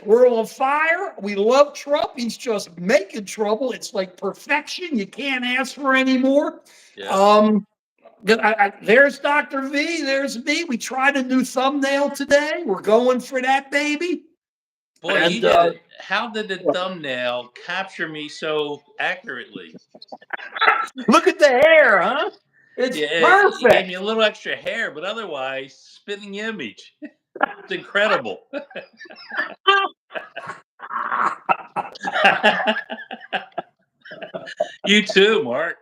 ecstatic. We're on fire. We love Trump. He's just making trouble. It's like perfection. You can't ask for any more. Yeah. There's Dr. V. There's me. We tried a new thumbnail today. We're going for that, baby. Boy, And, you did it. How did the thumbnail capture me so accurately? Look at the hair, huh? It's You gave me perfect. a little extra hair, but otherwise, spitting image. It's incredible. You too, Mark.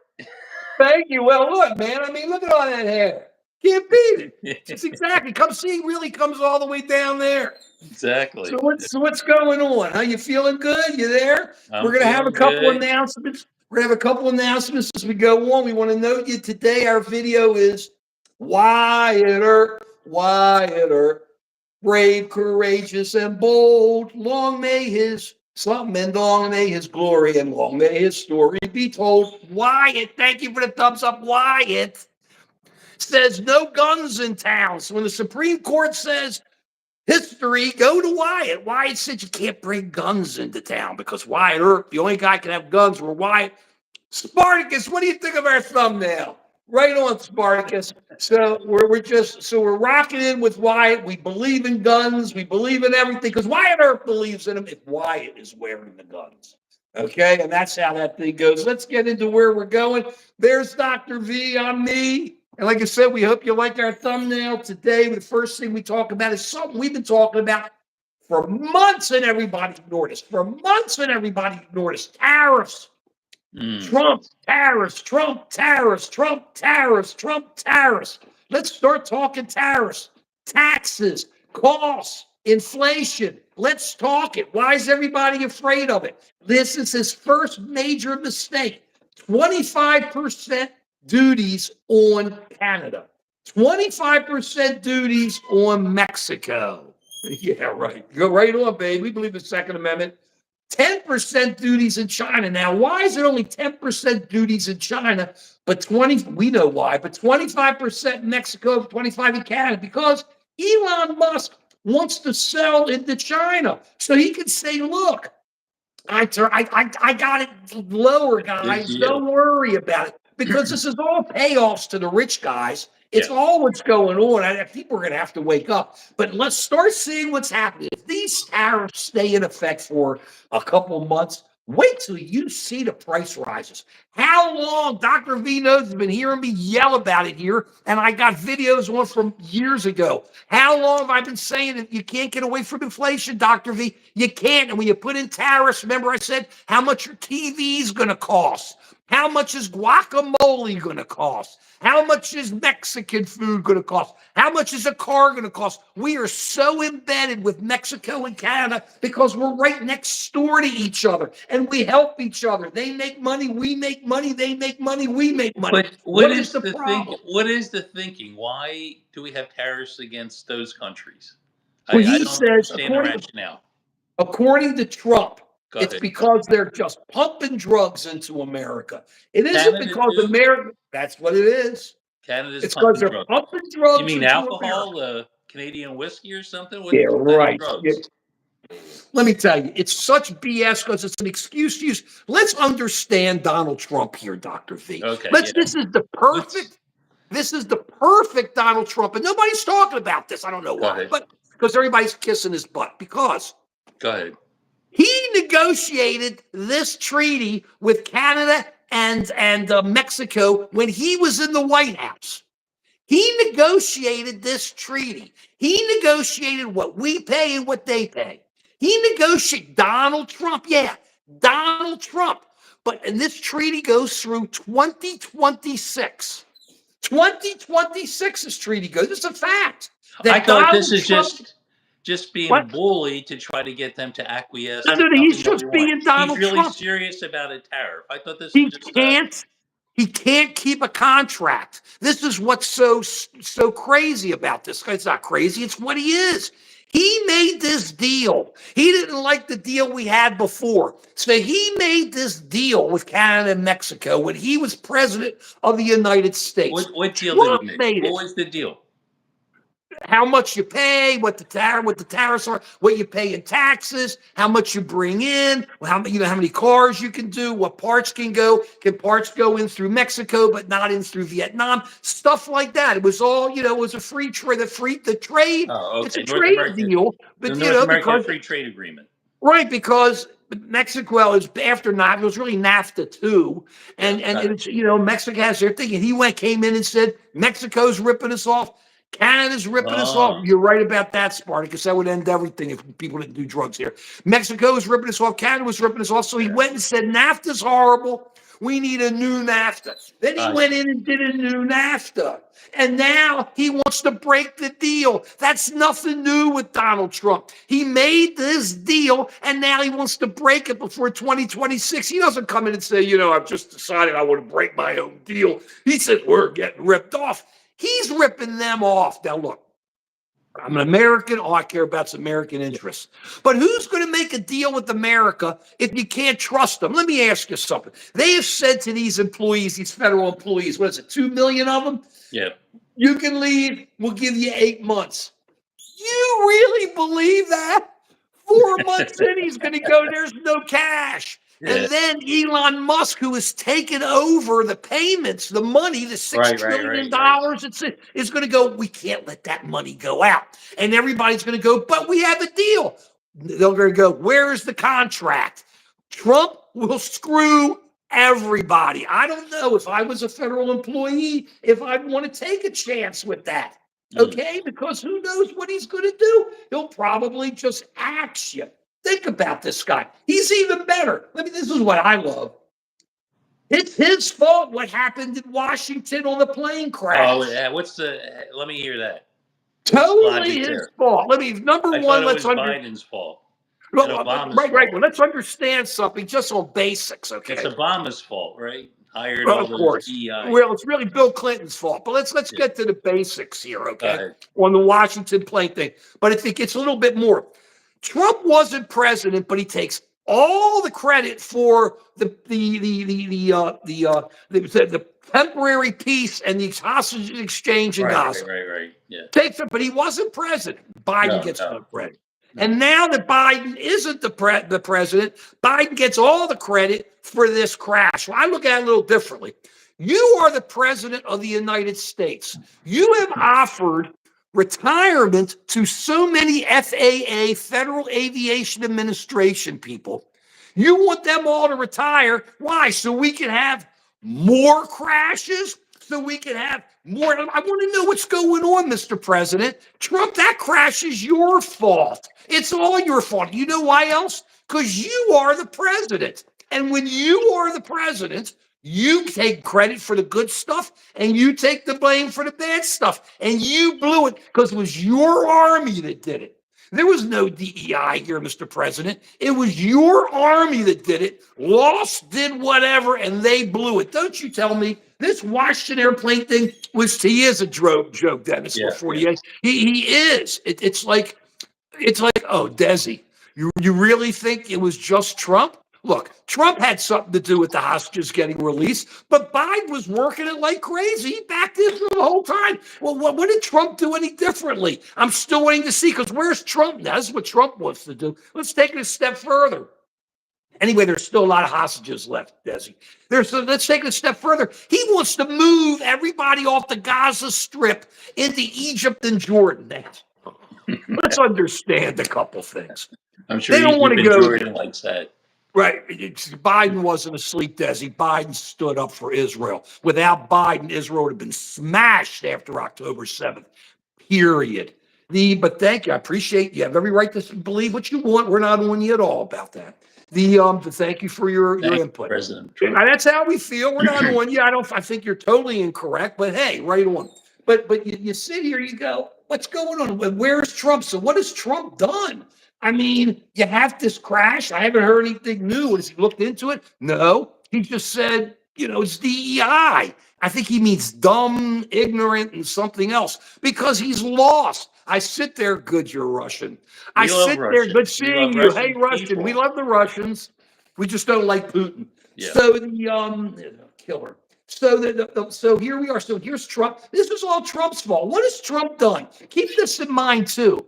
Thank you. Well, look, man. I mean, look at all that hair. Can't beat it. It's exactly. Come see, really comes all the way down there. Exactly. So what's going on? How you feeling good? You there? We're gonna have a Feeling couple good. announcements. We're gonna have a couple announcements as we go on. We want to note you today. Our video is Wyatt Earp, brave, courageous, and bold. Long may his something and long may his glory and long may his story be told. Wyatt, thank you for the thumbs up. Wyatt says no guns in town. So when the Supreme Court says history, go to Wyatt. Wyatt said you can't bring guns into town because Wyatt Earp, the only guy can have guns were Wyatt. Spartacus, what do you think of our thumbnail? Right on, Spartacus. So we're rocking in with Wyatt. We believe in guns. We believe in everything because Wyatt Earp believes in them if Wyatt is wearing the guns. Okay, and that's how that thing goes. Let's get into where we're going. There's Dr. V. I'm me. And like I said, we hope you like our thumbnail today. The first thing we talk about is something we've been talking about for months and everybody ignored us. For months and everybody ignored us. Tariffs. Trump tariffs, Trump tariffs, Trump tariffs, Trump tariffs. Let's start talking tariffs, taxes, costs, inflation. Let's talk it. Why is everybody afraid of it? This is his first major mistake. 25% duties on Canada, 25% duties on Mexico. Yeah, right. Go right on, baby. We believe in the Second Amendment. 10% duties in China. Now, why is it only 10% duties in China, but 20, we know why, but 25% in Mexico, 25 in Canada? Because Elon Musk wants to sell into China. So he can say, look, I got it lower, guys. Don't worry about it. Because this is all payoffs to the rich guys. It's all what's going on. People are going to have to wake up. But let's start seeing what's happening. If these tariffs stay in effect for a couple of months, wait till you see the price rises. How long? Dr. V knows, has been hearing me yell about it here, and I got videos on from years ago. How long have I been saying that you can't get away from inflation, Dr. V? You can't. And when you put in tariffs, remember I said how much your TV is going to cost? How much is guacamole going to cost? How much is Mexican food going to cost? How much is a car going to cost? We are so embedded with Mexico and Canada because we're right next door to each other and we help each other. They make money, we make money, they make money, we make money. But What is the problem? What is the thinking? Why do we have tariffs against those countries? Well, I he don't says, understand the rationale. according to Trump, Go it's ahead. because they're just pumping drugs into America. It isn't Canada because too? America, that's what it is. Canada's It's because pumping they're drugs. pumping drugs You mean into alcohol, America. Canadian whiskey or something? Yeah, What kind of right. Yeah. drugs? Let me tell you, it's such BS because it's an excuse to use. Let's understand Donald Trump here, Dr. V. Okay, This is the perfect Donald Trump. And nobody's talking about this. I don't know why, but because everybody's kissing his butt. Because Go ahead. he negotiated this treaty with Canada and Mexico when he was in the White House. He negotiated this treaty. He negotiated what we pay and what they pay. He negotiated Donald Trump. Yeah, Donald Trump. And this treaty goes through 2026. 2026, this treaty goes. It's a fact. I thought this is just being What? bullied to try to get them to acquiesce. No, he's just being Donald He's really Trump. serious about a tariff. I thought this He was just can't. He can't keep a contract. This is what's so crazy about this. It's not crazy. It's what he is. He made this deal. He didn't like the deal we had before. So he made this deal with Canada and Mexico when he was president of the United States. What deal did he make? What was the deal? how much you pay, what the tariffs are, what you pay in taxes, how much you bring in, how many cars you can do, what parts can go. Can parts go in through Mexico but not in through Vietnam? Stuff like that. It was all, it was a free trade. The trade. Oh, It's a okay. North trade American, deal, the but North American because Free Trade Agreement. right, because Mexico is after NAFTA. It was really NAFTA too, Yeah, and got it. it's Mexico has their thing. And he came in and said Mexico's ripping us off, Canada's ripping us off. Oh, You're right about that, Spartacus. That would end everything if people didn't do drugs here. Mexico was ripping us off, Canada was ripping us off. So he yeah. went and said NAFTA's horrible. We need a new NAFTA. Then he went in and did a new NAFTA. And now he wants to break the deal. That's nothing new with Donald Trump. He made this deal, and now he wants to break it before 2026. He doesn't come in and say, I've just decided I want to break my own deal. He said, we're getting ripped off. He's ripping them off. Now, look, I'm an American. All I care about is American interests. But who's going to make a deal with America if you can't trust them? Let me ask you something. They have said to these employees, these federal employees, what is it, 2 million of them? Yeah. You can leave. We'll give you 8 months. You really believe that? 4 months in, he's going to go, there's no cash. Yeah. And then Elon Musk, who has taken over the payments, the money, the $6 trillion, is going to go, we can't let that money go out. And everybody's going to go, but we have a deal. They're going to go, where is the contract? Trump will screw everybody. I don't know if I was a federal employee, if I'd want to take a chance with that. Okay, because who knows what he's going to do? He'll probably just axe you. Think about this guy. He's even better. This is what I love. It's his fault what happened in Washington on the plane crash. Oh, yeah. Let me hear that. Totally his fault. Number one, let's Biden's fault. Right. Well, let's understand something just on basics, okay? It's Obama's fault, right? Hired Well, all of those course. DEI. Well, it's really Bill Clinton's fault. But let's get to the basics here, okay? On the Washington plane thing. But I think it's a little bit more. Trump wasn't president, but he takes all the credit for the temporary peace and the hostage exchange in Gaza. Right. Yeah. Takes it, but he wasn't president. Biden gets no credit. And now that Biden isn't the president, Biden gets all the credit for this crash. Well, I look at it a little differently. You are the president of the United States. You have offered retirement to so many FAA, Federal Aviation Administration people. You want them all to retire. Why? So we can have more crashes? So we can have more. I want to know what's going on, Mr. President. Trump, that crash is your fault. It's all your fault. You know why else? Because you are the president. And when you are the president, you take credit for the good stuff and you take the blame for the bad stuff. And you blew it because it was your army that did it. There was no DEI here, Mr. President. It was your army that did it. Lost, did whatever, and they blew it. Don't you tell me this Washington airplane thing he is a joke, Dennis, for 48. He is. It's like, oh, Desi, you really think it was just Trump? Look, Trump had something to do with the hostages getting released, but Biden was working it like crazy. He backed Israel the whole time. Well, what did Trump do any differently? I'm still waiting to see, because where's Trump now? This is what Trump wants to do. Let's take it a step further. Anyway, there's still a lot of hostages left, Desi. Let's take it a step further. He wants to move everybody off the Gaza Strip into Egypt and Jordan now. Let's understand a couple things. I'm sure they don't want to go Jordan likes that. Right. Biden wasn't asleep, Desi. Biden stood up for Israel. Without Biden, Israel would have been smashed after October 7th, period. But thank you. I appreciate you have every right to believe what you want. We're not on you at all about that. Thank you for your input. President Trump. That's how we feel. We're not on you. I think you're totally incorrect, but hey, right on. But you sit here, you go, what's going on? Where's Trump? So what has Trump done? You have this crash. I haven't heard anything new. Has he looked into it? No. He just said, it's DEI. I think he means dumb, ignorant, and something else, because he's lost. I sit there, good, you're Russian. I sit there, good seeing you. Hey, Russian. We love the Russians. We just don't like Putin. Yeah. So the killer. So so here we are. So here's Trump. This is all Trump's fault. What has Trump done? Keep this in mind too.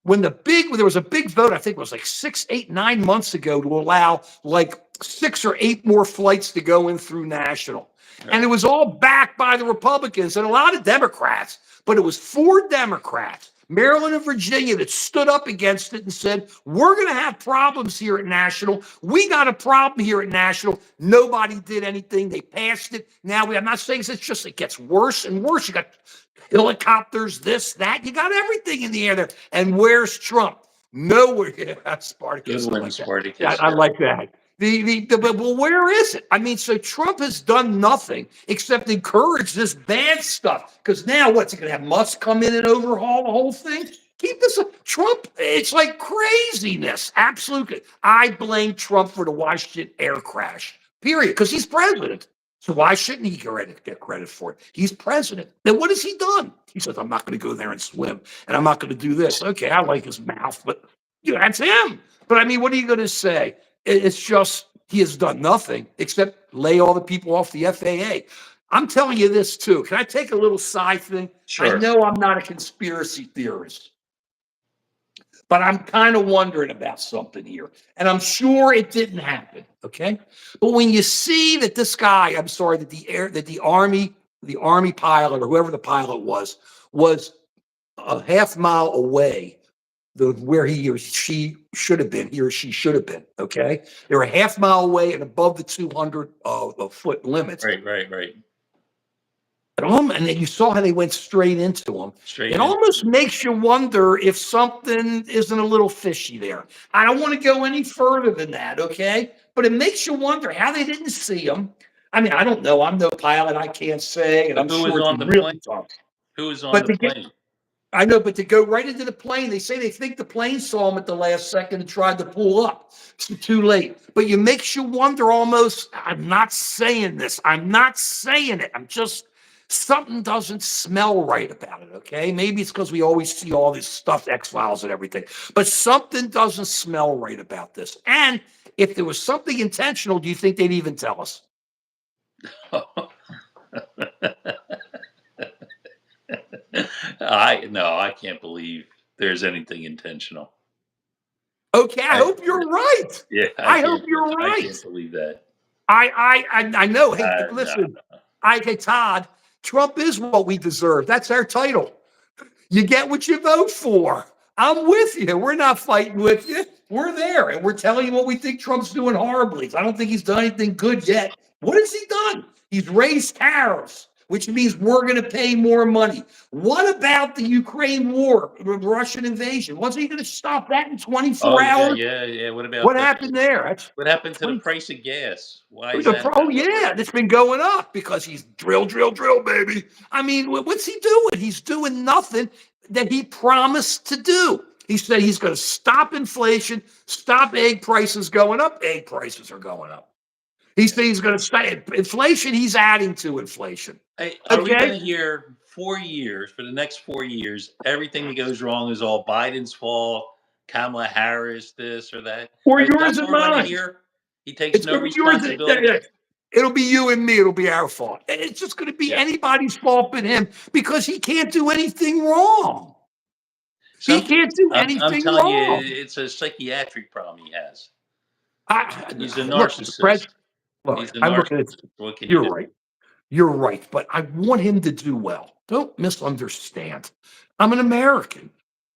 When there was a big vote, I think it was like 6, 8, 9 months ago, to allow like 6 or 8 more flights to go in through national. And it was all backed by the Republicans and a lot of Democrats, but it was 4 Democrats, Maryland and Virginia, that stood up against it and said, we're going to have problems here at national. We got a problem here at national. Nobody did anything. They passed it. Now, I'm not saying it's just, it gets worse and worse. You got helicopters, this, that. You got everything in the air there. And where's Trump? Nowhere. Yeah, Spartacus. Good I one, like that. Spartacus. Yeah, I like that. Well, where is it? I mean, so Trump has done nothing except encourage this bad stuff. Because now what's he going to have Musk come in and overhaul the whole thing? Keep this Trump. It's like craziness. Absolutely. I blame Trump for the Washington air crash, period, because he's president. So why shouldn't he get credit for it? He's president. Then what has he done? He says, I'm not going to go there and swim, and I'm not going to do this. Okay, I like his mouth, but that's him. But I mean, what are you going to say? It's just he has done nothing except lay all the people off the FAA. I'm telling you this too. Can I take a little side thing? Sure. I know I'm not a conspiracy theorist, but I'm kind of wondering about something here. And I'm sure it didn't happen. Okay. But when you see that this guy, I'm sorry, that the army pilot or whoever the pilot was a half mile away where he or she should have been, okay? They're a half mile away and above the 200 foot limits. Right. And then you saw how they went straight into him. It almost makes you wonder if something isn't a little fishy there. I don't want to go any further than that, okay? But it makes you wonder how they didn't see him. I mean, I don't know. I'm no pilot. I can't say. And I'm sure it's really tough. Who was on the plane? I know, but to go right into the plane, they say they think the plane saw him at the last second and tried to pull up. It's too late. But it makes you wonder almost. I'm not saying this. I'm not saying it. I'm just, something doesn't smell right about it, okay? Maybe it's because we always see all this stuff, X-Files and everything. But something doesn't smell right about this. And if there was something intentional, do you think they'd even tell us? I can't believe there's anything intentional. Okay, I hope you're right. Yeah, I hope you're right. I can't believe that. I know. Hey, listen, hey, Todd, Trump is what we deserve. That's our title. You get what you vote for. I'm with you. We're not fighting with you. We're there, and we're telling you what we think Trump's doing horribly. I don't think he's done anything good yet. What has he done? He's raised tariffs, which means we're going to pay more money. What about the Ukraine war, the Russian invasion? Wasn't he going to stop that in 24 hours? Yeah. What happened there? What happened to the price of gas? Why is that? Oh, yeah, it's been going up because he's drill, baby. I mean, what's he doing? He's doing nothing that he promised to do. He said he's going to stop inflation, stop egg prices going up. Egg prices are going up. He said he's going to stop inflation. He's adding to inflation. Are we going to hear 4 years, for the next 4 years, everything that goes wrong is all Biden's fault, Kamala Harris, this or that? Or yours and mine. He takes no responsibility. It'll be you and me. It'll be our fault. It's just going to be anybody's fault but him because he can't do anything wrong. He can't do anything wrong. I'm telling you, it's a psychiatric problem he has. He's a narcissist. You're right. You're right. But I want him to do well. Don't misunderstand. I'm an American.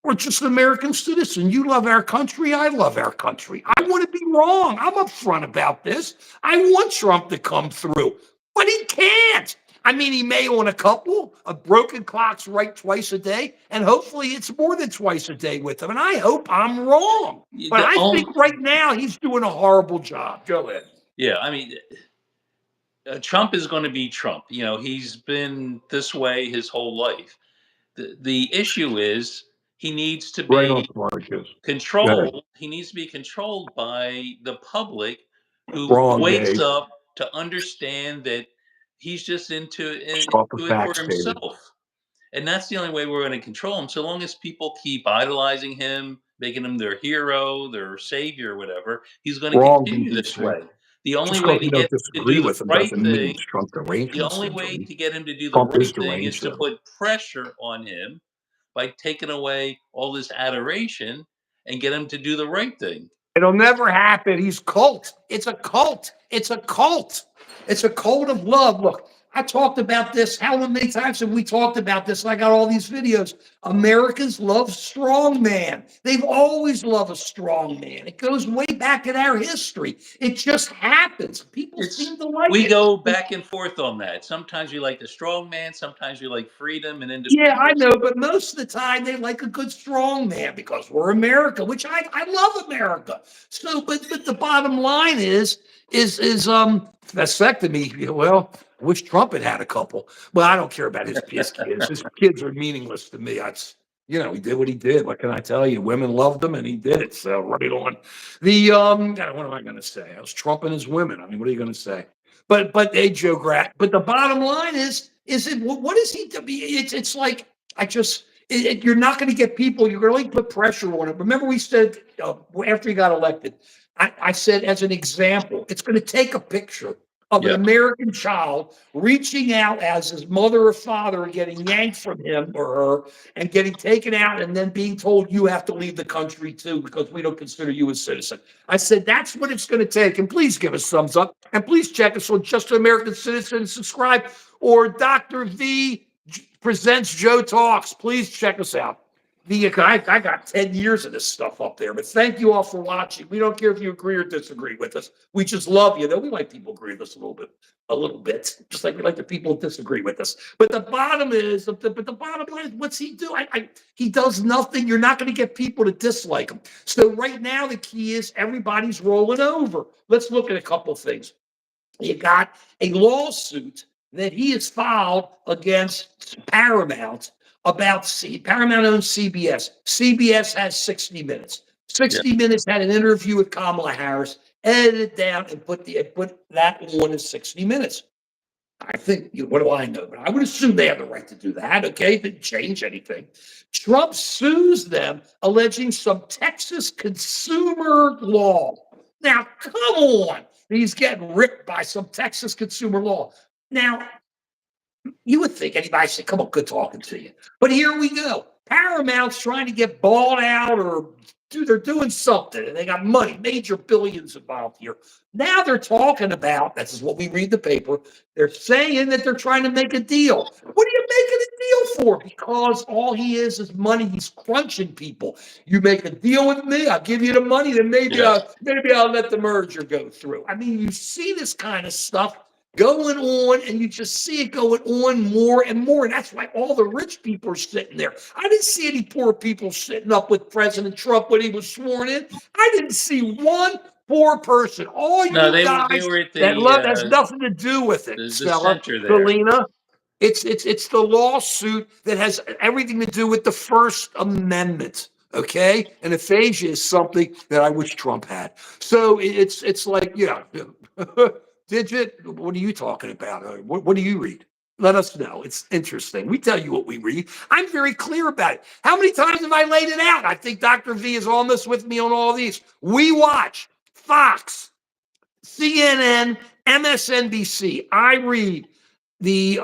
We're just an American citizen. You love our country. I love our country. I want to be wrong. I'm upfront about this. I want Trump to come through, but he can't. I mean, he may on a couple of broken clocks right twice a day, and hopefully it's more than twice a day with him. And I hope I'm wrong. But I think right now he's doing a horrible job. Go ahead. Yeah, I mean, Trump is going to be Trump. You know, he's been this way his whole life. The issue is he needs to be controlled. He needs to be controlled by the public who wakes up to understand that he's just into it for himself. And that's the only way we're going to control him. So long as people keep idolizing him, making him their hero, their savior, whatever, he's going to continue this way. The only Just way because to you get don't him to disagree do the with him right doesn't mean thing, he's Trump the derangement only way syndrome. to get him to do the Trump is right thing is deranged, to though. put pressure on him by taking away all this adoration and get him to do the right thing. It'll never happen. He's cult. It's a cult. It's a cult. It's a cult of love. Look, I talked about this. How many times have we talked about this? I got all these videos. Americans love strong man. They've always loved a strong man. It goes way back in our history. It just happens. People seem to like We it. go back and forth on that. Sometimes you like the strong man, sometimes you like freedom and Yeah, I independence. know, but most of the time they like a good strong man because we're America, which I love America. So, but the bottom line is vasectomy. Well, I wish Trump had a couple. Well, I don't care about his kids. His kids are meaningless to me. That's he did what he did. What can I tell you? Women loved him, and he did it. So right on. What am I going to say? I was Trump and his women. I mean, what are you going to say? But hey, Joe Grat. But the bottom line is it what is he to be? It's like you're not going to get people. You're going to put pressure on him. Remember, we said after he got elected, I said as an example, it's going to take a picture of an American child reaching out as his mother or father are getting yanked from him or her and getting taken out and then being told you have to leave the country too because we don't consider you a citizen. I said that's what it's going to take. And please give us thumbs up and please check us on Just an American Citizen and subscribe or Dr.V presents Joe Talks. Please check us out. I got 10 years of this stuff up there, but thank you all for watching. We don't care if you agree or disagree with us. We just love you, though. We like people agree with us a little bit, just like we like the people who disagree with us. But the bottom line is, what's he do? He does nothing. You're not going to get people to dislike him. So right now, the key is everybody's rolling over. Let's look at a couple of things. You got a lawsuit that he has filed against Paramount about Paramount owns CBS. CBS has 60 Minutes. 60 Minutes had an interview with Kamala Harris, edited it down, and put that on as 60 Minutes. I think, what do I know? But I would assume they have the right to do that. Okay, it didn't change anything. Trump sues them, alleging some Texas consumer law. Now, come on. He's getting ripped by some Texas consumer law. Now, you would think anybody said, come on, good talking to you. But here we go. Paramount's trying to get bought out or they're doing something and they got money, major billions involved here. Now they're talking about, this is what we read the paper, they're saying that they're trying to make a deal. What are you making a deal for? Because all he is money. He's crunching people. You make a deal with me, I'll give you the money, then maybe I'll let the merger go through. I mean, you see this kind of stuff going on, and you just see it going on more and more. And that's why all the rich people are sitting there. I didn't see any poor people sitting up with President Trump when he was sworn in. I didn't see one poor person. All you guys were at that love has nothing to do with it, the Stella, center there. Selena. It's the lawsuit that has everything to do with the First Amendment. Okay, and aphasia is something that I wish Trump had. So it's like Digit, what are you talking about? What do you read? Let us know. It's interesting. We tell you what we read. I'm very clear about it. How many times have I laid it out? I think Dr. V is almost with me on all these. We watch Fox, CNN, MSNBC. I read the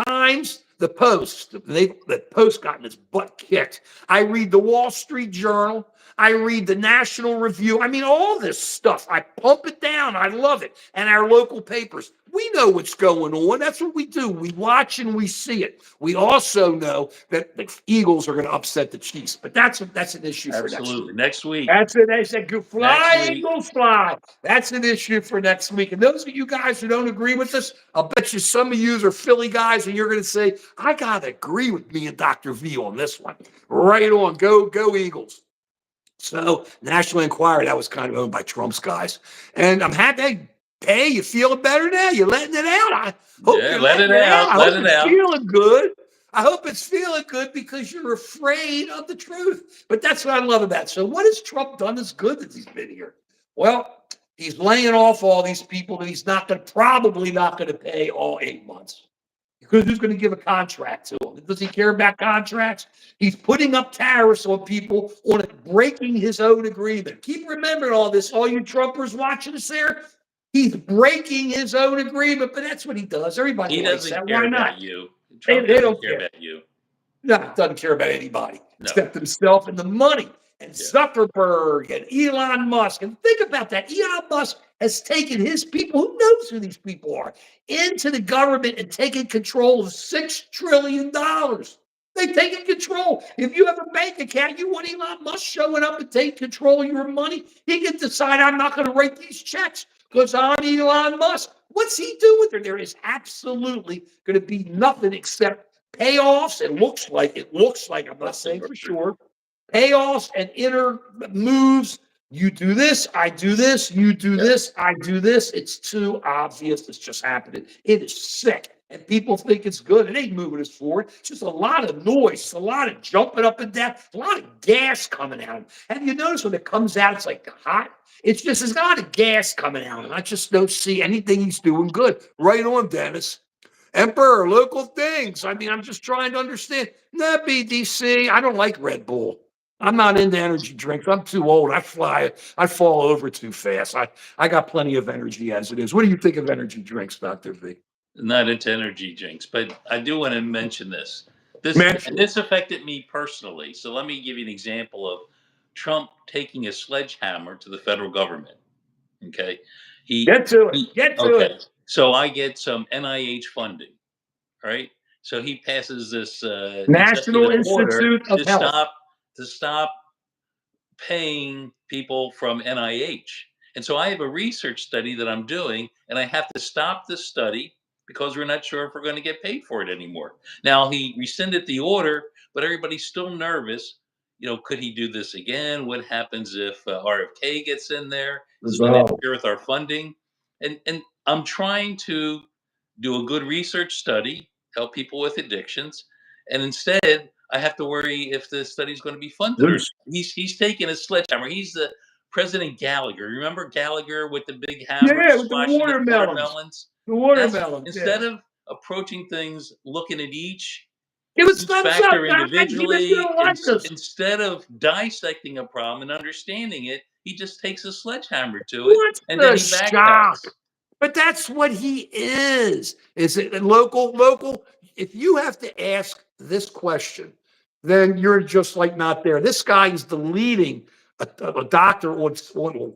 Times, the Post. The Post gotten its butt kicked. I read the Wall Street Journal. I read the National Review. I mean, all this stuff. I pump it down. I love it. And our local papers. We know what's going on. That's what we do. We watch and we see it. We also know that the Eagles are going to upset the Chiefs. But that's an issue for next week. That's an issue. Fly, Eagles, fly. That's an issue for next week. And those of you guys who don't agree with us, I'll bet you some of you are Philly guys, and you're going to say, I got to agree with me and Dr. V on this one. Right on. Go Eagles. So, National Enquirer, that was kind of owned by Trump's guys. And I'm happy. Hey, you feeling better now? You're letting it out. I hope you're letting it out. I hope it's feeling good. I hope it's feeling good because you're afraid of the truth. But that's what I love about it. So what has Trump done that's good that he's been here? Well, he's laying off all these people that he's probably not going to pay all 8 months. Because who's going to give a contract to him? Does he care about contracts? He's putting up tariffs on people on breaking his own agreement. Keep remembering all this, all you Trumpers watching us there. He's breaking his own agreement, but that's what he does. Everybody likes that. Why not? You. Trump They don't care care about you. No, doesn't care about anybody No. except himself and the money. And Zuckerberg and Elon Musk. And think about that. Elon Musk has taken his people, who knows who these people are, into the government and taken control of $6 trillion. They've taken control. If you have a bank account, you want Elon Musk showing up and take control of your money, he can decide, I'm not going to write these checks because I'm Elon Musk. What's he do with it? There is absolutely going to be nothing except payoffs. It looks like, I'm not saying for sure, payoffs and inner moves. You do this, I do this, you do this, I do this. It's too obvious. It's just happening. It is sick. And people think it's good. It ain't moving us forward. It's just a lot of noise, a lot of jumping up and down, a lot of gas coming out. Have you noticed when it comes out, it's like hot? It's just, there's a lot of gas coming out. And I just don't see anything he's doing good. Right on, Dennis. Emperor, local things. I mean, I'm just trying to understand. Nah, BDC, I don't like Red Bull. I'm not into energy drinks. I'm too old. I fall over too fast. I got plenty of energy as it is. What do you think of energy drinks, Dr. V? Not into energy drinks, but I do want to mention this. This affected me personally. So let me give you an example of Trump taking a sledgehammer to the federal government. Okay. Get to it. So I get some NIH funding, right? So he passes this National executive order Institute of Health. to stop paying people from NIH. And so I have a research study that I'm doing, and I have to stop the study because we're not sure if we're going to get paid for it anymore. Now, he rescinded the order, but everybody's still nervous. You know, could he do this again? What happens if RFK gets in there? Is it going to interfere with our funding? And I'm trying to do a good research study, help people with addictions, and instead I have to worry if the study is going to be funded. Or he's taking a sledgehammer. He's the President Gallagher. Remember Gallagher with the big hammer, with the watermelons. The watermelons. Instead of approaching things, looking at each factor individually, instead of dissecting a problem and understanding it, he just takes a sledgehammer to it, and then he backpacks. But that's what he is. Is it local? If you have to ask this question, then you're just like not there. This guy is the leading a doctor on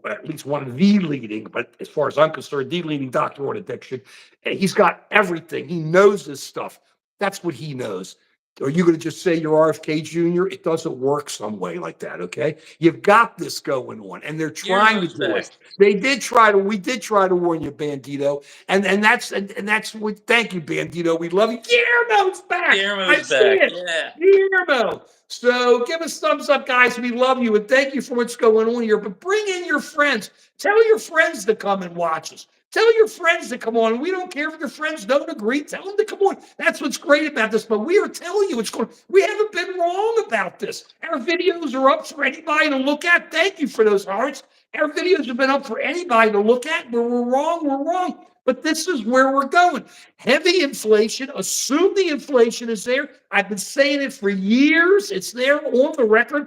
at least one of the leading, but as far as I'm concerned, the leading doctor on addiction. He's got everything. He knows this stuff. That's what he knows. Are you going to just say you're RFK Jr.? It doesn't work some way like that, okay? You've got this going on, and they're trying to do it. We did try to warn you, Bandito, and that's what. Thank you, Bandito. We love you. Guillermo's back. Yeah, Guillermo. So give us thumbs up, guys. We love you, and thank you for what's going on here. But bring in your friends. Tell your friends to come and watch us. Tell your friends to come on. We don't care if your friends don't agree. Tell them to come on. That's what's great about this. But we are telling you it's going. We haven't been wrong about this. Our videos are up for anybody to look at. Thank you for those hearts. Our videos have been up for anybody to look at. Where we're wrong, we're wrong. But this is where we're going. Heavy inflation. Assume the inflation is there. I've been saying it for years. It's there on the record.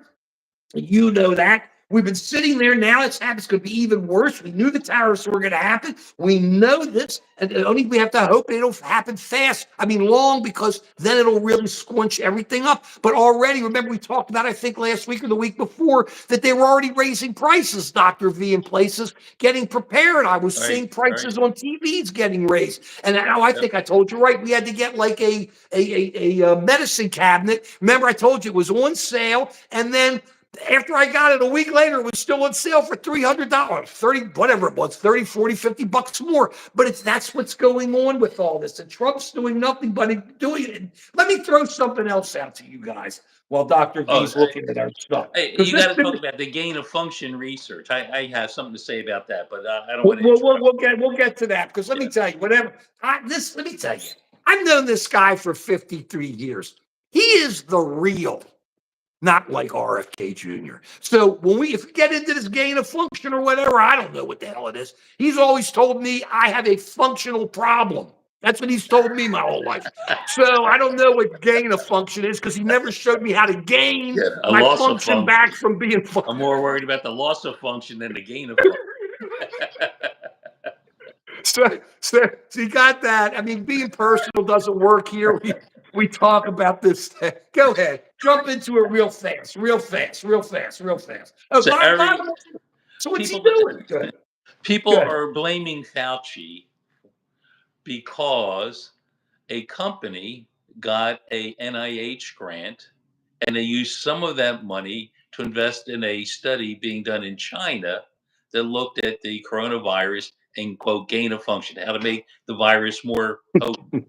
You know that. We've been sitting there now. It's going to be even worse. We knew the tariffs were going to happen. We know this, and only we have to hope it'll happen fast. I mean, long, because then it'll really squinch everything up. But already, remember, we talked about, I think last week or the week before, that they were already raising prices, Dr. V, in places, getting prepared. I was seeing prices on TVs getting raised. And now I think I told you, right, we had to get like a medicine cabinet. Remember, I told you it was on sale, and then after I got it a week later, it was still on sale for $300, 30, whatever it was, 30, 40, 50 bucks more. But that's what's going on with all this. And Trump's doing nothing but doing it. Let me throw something else out to you guys while Dr. V's looking at our stuff. Hey, you got to talk about the gain of function research. I have something to say about that, but I don't want to. We'll get to that, because let me tell you, let me tell you, I've known this guy for 53 years. He is the real. Not like RFK Jr. So if we get into this gain of function or whatever, I don't know what the hell it is. He's always told me I have a functional problem. That's what he's told me my whole life. So I don't know what gain of function is because he never showed me how to gain a my loss of function back from being I'm function. more worried about the loss of function than the gain of function. So you got that. I mean, being personal doesn't work here. We talk about this thing. Go ahead. Jump into it real fast, real fast, real fast, real fast. Oh, So so what's he people doing? Good. people are blaming Fauci because a company got a NIH grant and they used some of that money to invest in a study being done in China that looked at the coronavirus and quote gain of function, how to make the virus more potent.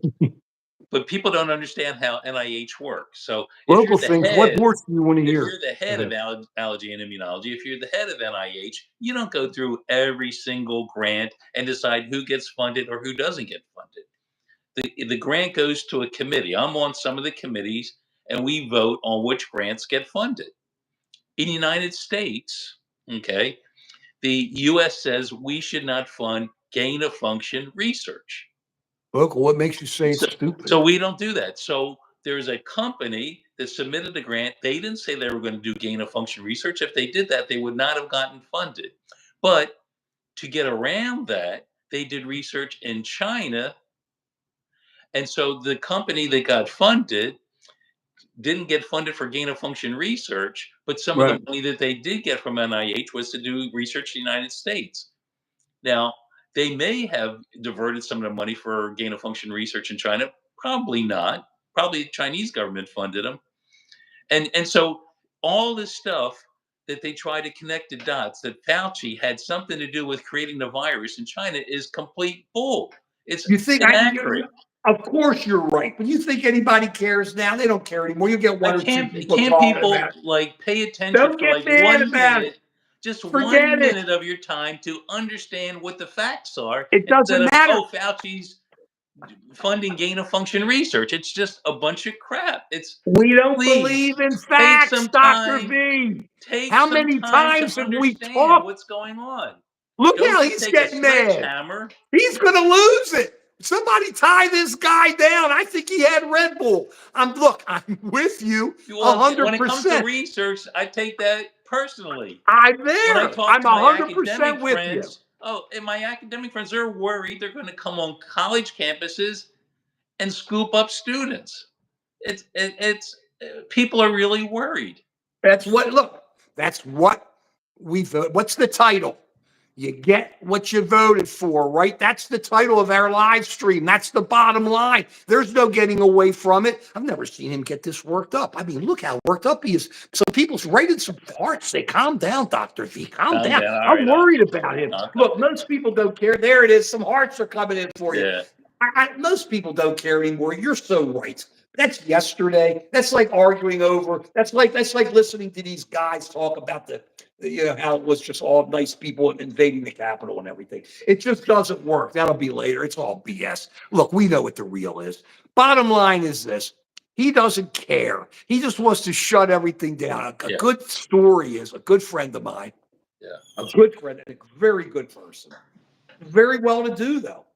But people don't understand how NIH works. So if you're Local the things. What head, horse do you want to if hear? you're the head of allergy and immunology, if you're the head of NIH, you don't go through every single grant and decide who gets funded or who doesn't get funded. The grant goes to a committee. I'm on some of the committees, and we vote on which grants get funded. In the United States, okay, the U.S. says we should not fund gain of function research. Local, what makes you say it's stupid? So we don't do that. So there's a company that submitted a grant. They didn't say they were going to do gain of function research. If they did that, they would not have gotten funded. But to get around that, they did research in China. And so the company that got funded didn't get funded for gain of function research, but some of the Right. money that they did get from NIH was to do research in the United States. Now, they may have diverted some of the money for gain of function research in China. Probably not. Probably the Chinese government funded them. And so all this stuff that they try to connect the dots that Fauci had something to do with creating the virus in China is complete bull. It's You think inaccurate. of course you're right, but you think anybody cares now? They don't care anymore. You get one or two people Can't talking about people it. like pay attention Don't for get like mad 1 about it. minute, just Forget 1 it. minute of your time to understand what the facts are It instead doesn't of, matter. oh, Fauci's funding gain of function research. It's just a bunch of crap. It's We don't please believe in take facts, some Dr. time, V. take How some many time to times have we understand talked? what's going on. Look Don't how just he's take a getting mad. sledgehammer. He's going to lose it. Somebody tie this guy down. I think he had Red Bull. I'm with you Well, when it comes to 100%. research, I take that personally. I'm When I there. talk I'm to my 100% academic with you. friends, and my academic friends, they're worried they're going to come on college campuses and scoop up students. It's people are really worried. That's what we vote. What's the title? You get what you voted for, right? That's the title of our live stream. That's the bottom line. There's no getting away from it. I've never seen him get this worked up. I mean, look how worked up he is. So people's writing some parts. Say, calm down, Dr. V. Calm Calm down. down. All I'm right. worried about him. I'll Look, calm most people don't care. There it is. Some hearts are coming in for you. Yeah. Most people don't care anymore. You're so right. That's yesterday. That's like arguing over. That's like listening to these guys talk about how it was just all nice people invading the Capitol and everything. It just doesn't work. That'll be later. It's all BS. Look, we know what the real is. Bottom line is this. He doesn't care. He just wants to shut everything down. A good story is a good friend of mine. Yeah. A good friend, a very good person. Very well to do, though.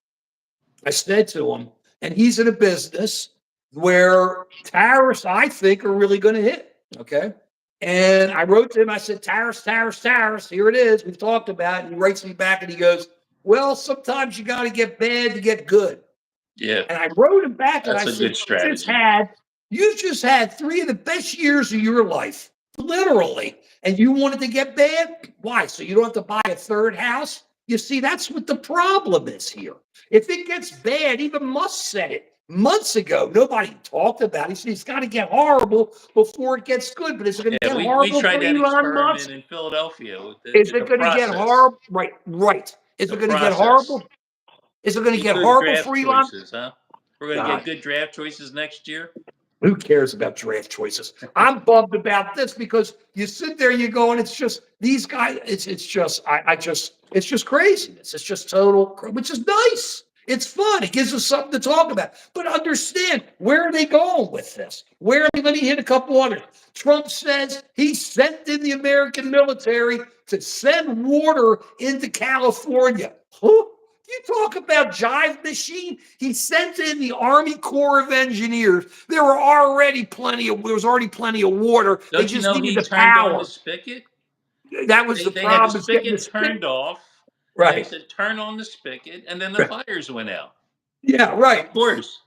I said to him, and he's in a business where tariffs, I think, are really going to hit. Okay. And I wrote to him, I said, tariffs, tariffs, tariffs. Here it is. We've talked about it. And he writes me back and he goes, well, sometimes you got to get bad to get good. Yeah. And I wrote him back and I That's a said, good strategy. you just had 3 of the best years of your life, literally. And you wanted to get bad? Why? So you don't have to buy a third house? You see, that's what the problem is here. If it gets bad, even Musk said it months ago. Nobody talked about it. He said it's got to get horrible before it gets good. But is it going to get we horrible tried for that Elon Musk? experiment in Philadelphia. Is it going to get horrible? Right. Is it going to get horrible? Is it going to get horrible for Elon? Choices, huh? We're going to get good draft choices next year. Who cares about draft choices? I'm bummed about this because you sit there, you go, and it's just these guys. It's just craziness. It's just total, which is nice. It's fun. It gives us something to talk about. But understand, where are they going with this? Where are they going to hit a couple others? Trump says he sent in the American military to send water into California. You talk about jive machine. He sent in the Army Corps of Engineers. There was already plenty of water. They Don't you just know needed he the turned on the power. spigot? That was the They had the problem, is getting the spigot stick. turned off, and they Right. said, "Turn on the spigot," and then the Right. fires went out. Yeah, right. Of course.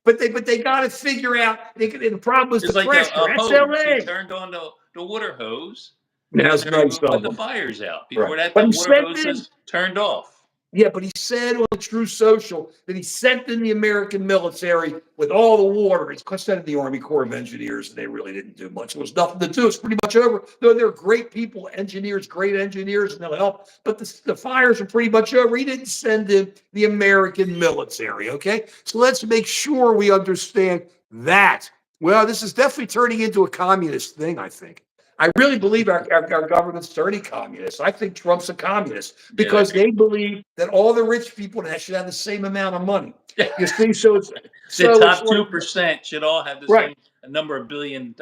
But they got to figure out. The problem was the It's like pressure. a hose. He SLA. turned on the water hose, That's nice put of the them. fires out. Right. Before that, But the he water sent hose in. was turned off. Yeah, but he said on True Social that he sent in the American military with all the water. He's sent in the Army Corps of Engineers, and they really didn't do much. There was nothing to do. It's pretty much over. Though they're great people, engineers, great engineers, and they'll help. But the fires are pretty much over. He didn't send in the American military. Okay, so let's make sure we understand that. Well, this is definitely turning into a communist thing, I think. I really believe our government's turning communist. I think Trump's a communist because they believe that all the rich people should have the same amount of money. You see, The it's top like 2% should all have the right, same number of $1 billion.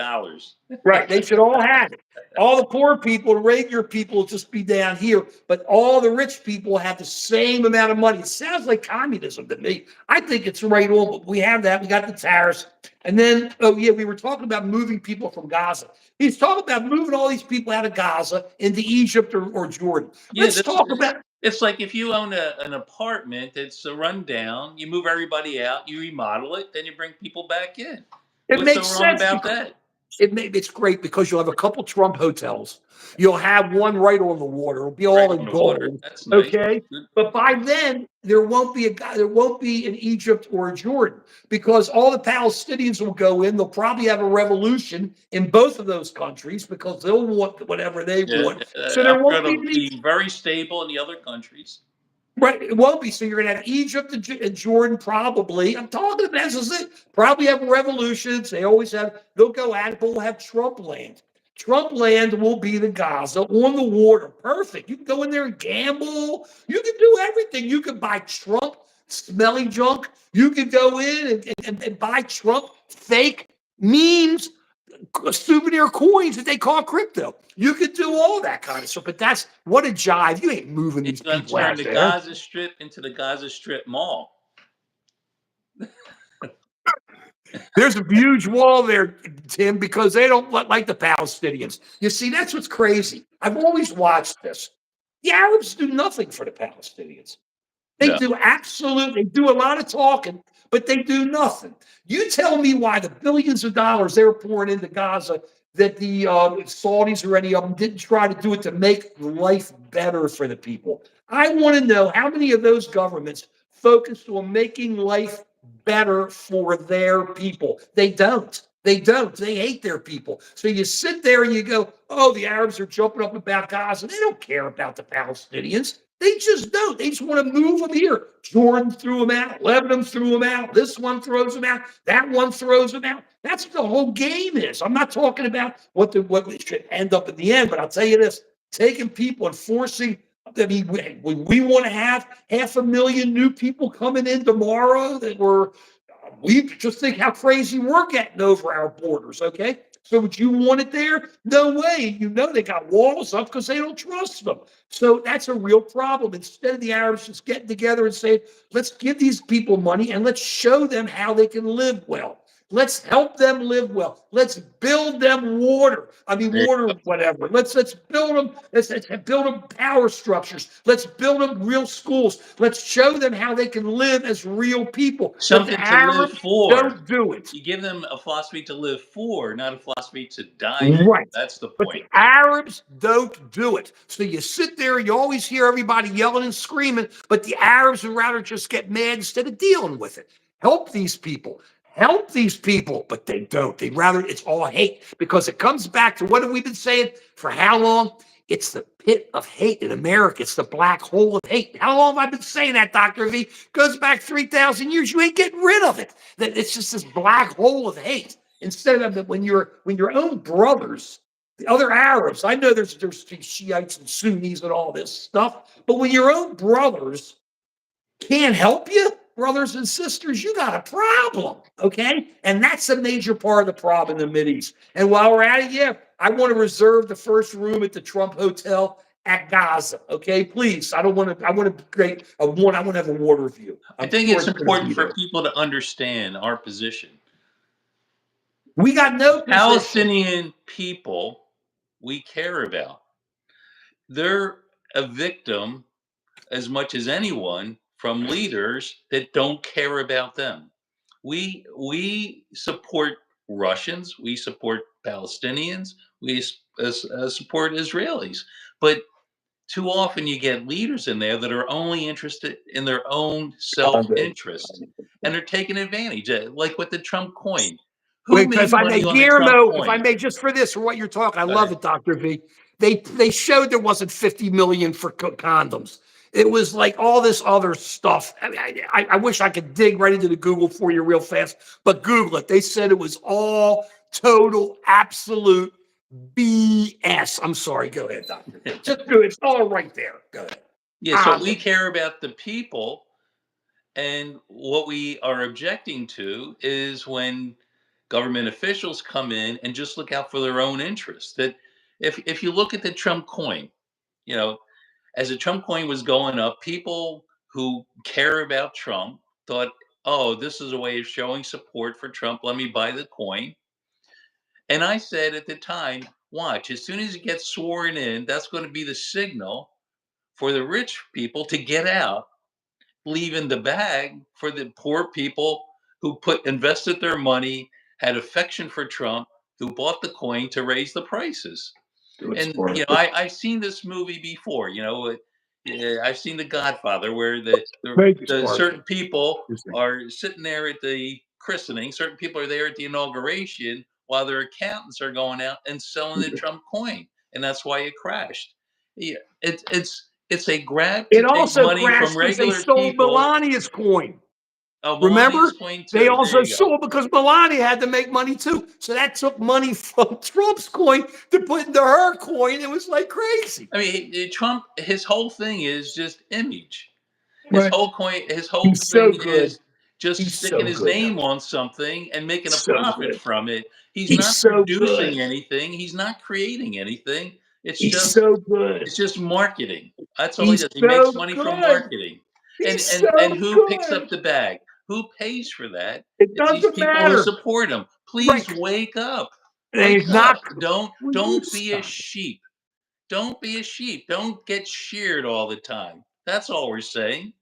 right. They should all have it. All the poor people, the regular people, will just be down here, but all the rich people have the same amount of money. It sounds like communism to me. I think it's right on, but we have that. We got the tariffs, and then we were talking about moving people from Gaza. He's talking about moving all these people out of Gaza into Egypt or Jordan. Yeah, Let's talk about. it's like if you own an apartment that's a rundown, you move everybody out, you remodel it, then you bring people back in. It What's so makes wrong sense about because that? it's great because you'll have a couple Trump hotels. You'll have one right on the water. It'll be Right all on in the water. gold. That's nice. Okay. But by then there won't be an Egypt or a Jordan because all the Palestinians will go in. They'll probably have a revolution in both of those countries because they'll want whatever they Yeah, want. So I'm there sure won't be it'll any. be very stable in the other countries. Right, it won't be. So you're going to have Egypt and Jordan probably. I'm talking about this. Probably have revolutions. They always have. They'll go at it, but we'll have Trump land. Trump land will be the Gaza on the water. Perfect. You can go in there and gamble. You can do everything. You can buy Trump smelly junk. You can go in and buy Trump fake memes, souvenir coins that they call crypto. You could do all that kind of stuff, but that's what a jive. You ain't moving It's these going to people turn out the there. Gaza Strip into the Gaza Strip Mall. There's a huge wall there, Tim, because they don't like the Palestinians. You see, that's what's crazy. I've always watched this. The Arabs do nothing for the Palestinians. They No. do absolutely, they do a lot of talking, but they do nothing. You tell me why the billions of dollars they were pouring into Gaza that the Saudis or any of them didn't try to do it to make life better for the people. I want to know how many of those governments focused on making life better for their people. They don't. They don't. They hate their people. So you sit there and you go, oh, the Arabs are jumping up about Gaza. They don't care about the Palestinians. They just don't. They just want to move them here. Jordan threw them out. Lebanon threw them out. This one throws them out. That one throws them out. That's what the whole game is. I'm not talking about what it should end up in the end, but I'll tell you this: taking people and forcing. I mean, we want to have 500,000 new people coming in tomorrow that were. We just think how crazy we're getting over our borders. Okay. So would you want it there? No way. You know they got walls up because they don't trust them. So that's a real problem. Instead of the Arabs just getting together and saying, let's give these people money and let's show them how they can live well. Let's help them live well. Let's build them water. Whatever. Let's build them. Let's build them power structures. Let's build them real schools. Let's show them how they can live as real people. But the Something to live Arabs for. don't do it. You give them a philosophy to live for, not a philosophy to die for. Right. That's the But the point. Arabs don't do it. So you sit there, you always hear everybody yelling and screaming, but the Arabs would rather just get mad instead of dealing with it. Help these people. Help these people, but they don't. They'd rather, it's all hate because it comes back to what have we been saying for how long? It's the pit of hate in America. It's the black hole of hate. How long have I been saying that, Dr. V? Goes back 3,000 years. You ain't getting rid of it. That it's just this black hole of hate. Instead of it, when your own brothers, the other Arabs, I know there's Shiites and Sunnis and all this stuff, but when your own brothers can't help you, brothers and sisters, you got a problem, okay? And that's a major part of the problem in the Mideast. And while we're at it, I want to reserve the first room at the Trump Hotel at Gaza. Okay, please. I don't want to. I want to create a one. I want to have a war review. I I'm think sure it's it's going to important be for there. people to understand our position. We got no position. Palestinian people we care about. They're a victim as much as anyone from leaders that don't care about them. We support Russians, we support Palestinians, we support Israelis, but too often you get leaders in there that are only interested in their own self-interest, and they're taking advantage, like with the Trump coin. Who Wait, if made I may, money on the Trump Guillermo, if I coin? may, just for this, for what you're talking, I Go love ahead. it, Dr.V. They showed there wasn't 50 million for condoms. It was like all this other stuff. I mean, I wish I could dig right into the Google for you real fast, but Google it. They said it was all total, absolute BS. I'm sorry. Go ahead, Doctor. Just do it. It's all right there. Go ahead. Yeah, so we care about the people, and what we are objecting to is when government officials come in and just look out for their own interests. That if you look at the Trump coin, you know, as the Trump coin was going up, people who care about Trump thought, "Oh, this is a way of showing support for Trump. Let me buy the coin." And I said at the time, "Watch, as soon as he gets sworn in, that's going to be the signal for the rich people to get out, leaving the bag for the poor people who invested their money, had affection for Trump, who bought the coin to raise the prices." And I've seen this movie before. I've seen The Godfather, where the certain people are sitting there at the christening, certain people are there at the inauguration, while their accountants are going out and selling the Trump coin, and that's why it crashed. Yeah, it's a grab to It take also money from crashed because they regular sold people. Melania's coin. Oh, Melania's Remember? coin They too. There also you go. sold because Melania had to make money too. So that took money from Trump's coin to put into her coin. It was like crazy. I mean, Trump, his whole thing is just image. Right. His whole He's so thing good. is just He's so sticking his good. name on something and making a So profit good. from it. He's He's not so producing good. anything. He's not creating anything. It's He's just so good. it's just marketing. That's all he He's does. He so makes money from good. marketing. And He's and so and who picks good. up the bag? Who pays for that? It It's these doesn't people who matter. support him. Please Right. wake up. Wake He's not. up. Don't Will you don't be a stop? sheep. Don't be a sheep. Don't get sheared all the time. That's all we're saying.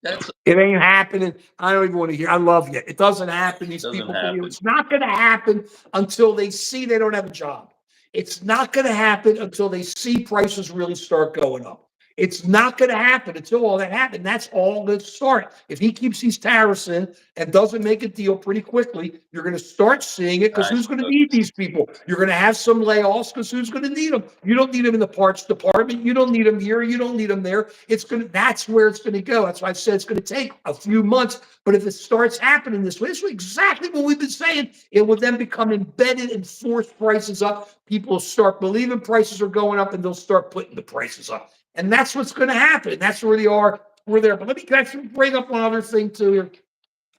That's It ain't happening. I don't even want to hear. I love you. It doesn't happen. These doesn't people believe happen. it's not going to happen until they see they don't have a job. It's not going to happen until they see prices really start going up. It's not going to happen until all that happens. That's all going to start. If he keeps these tariffs in and doesn't make a deal pretty quickly, you're going to start seeing it because I who's going to suppose. need these people? You're going to have some layoffs because who's going to need them? You don't need them in the parts department. You don't need them here. You don't need them there. That's where it's going to go. That's why I said it's going to take a few months. But if it starts happening this way, this is exactly what we've been saying. It will then become embedded and force prices up. People start believing prices are going up and they'll start putting the prices up. And that's what's going to happen. That's where they are. We're there. But let me actually bring up one other thing too here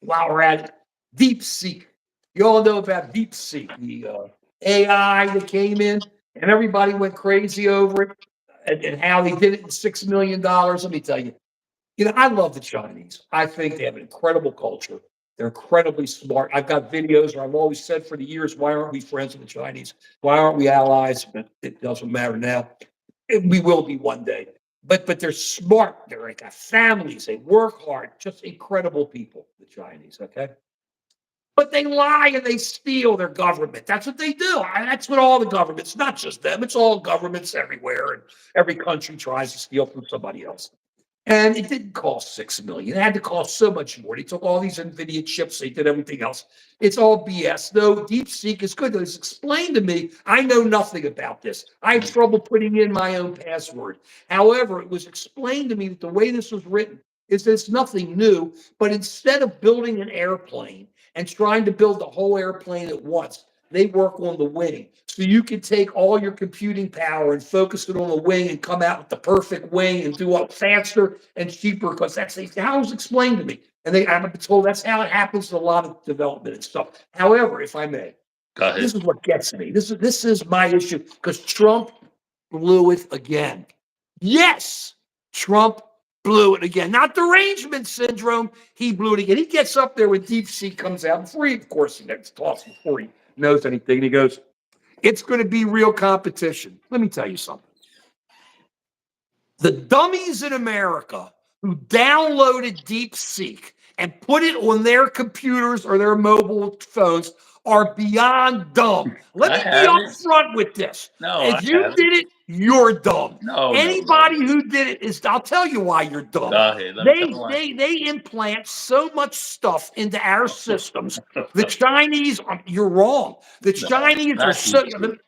while we're at it. DeepSeek. You all know about DeepSeek, the AI that came in and everybody went crazy over it and how they did it in $6 million. Let me tell you, I love the Chinese. I think they have an incredible culture. They're incredibly smart. I've got videos where I've always said for the years, why aren't we friends with the Chinese? Why aren't we allies? But it doesn't matter now. We will be one day. But they're smart. They're like families. They work hard. Just incredible people, the Chinese. Okay. But they lie and they steal their government. That's what they do. That's what all the governments, not just them, it's all governments everywhere. And every country tries to steal from somebody else. And it didn't cost $6 million. It had to cost so much more. They took all these NVIDIA chips, they did everything else. It's all BS. Though DeepSeek is good. It's explained to me. I know nothing about this. I have trouble putting in my own password. However, it was explained to me that the way this was written is that it's nothing new, but instead of building an airplane and trying to build the whole airplane at once, they work on the wing. So you can take all your computing power and focus it on the wing and come out with the perfect wing and do it faster and cheaper because that's how it was explained to me. And I've been told that's how it happens in a lot of development and stuff. However, if I may, Go ahead. this is what gets me. This is my issue because Trump blew it again. Yes, Trump blew it again. Not derangement syndrome. He blew it again. He gets up there when DeepSeek comes out. Before he, of course, he talks before he knows anything. And he goes, it's going to be real competition. Let me tell you something. The dummies in America who downloaded DeepSeek and put it on their computers or their mobile phones are beyond dumb. Let I me be haven't. upfront with this. No, I If you haven't. did it, you're dumb. No, no, no. Anybody who did it is, I'll tell you why you're dumb. Go ahead. Let me tell you They why. they they implant so much stuff into our systems. The Chinese, you're wrong. The No, Chinese are not so, DeepSeek.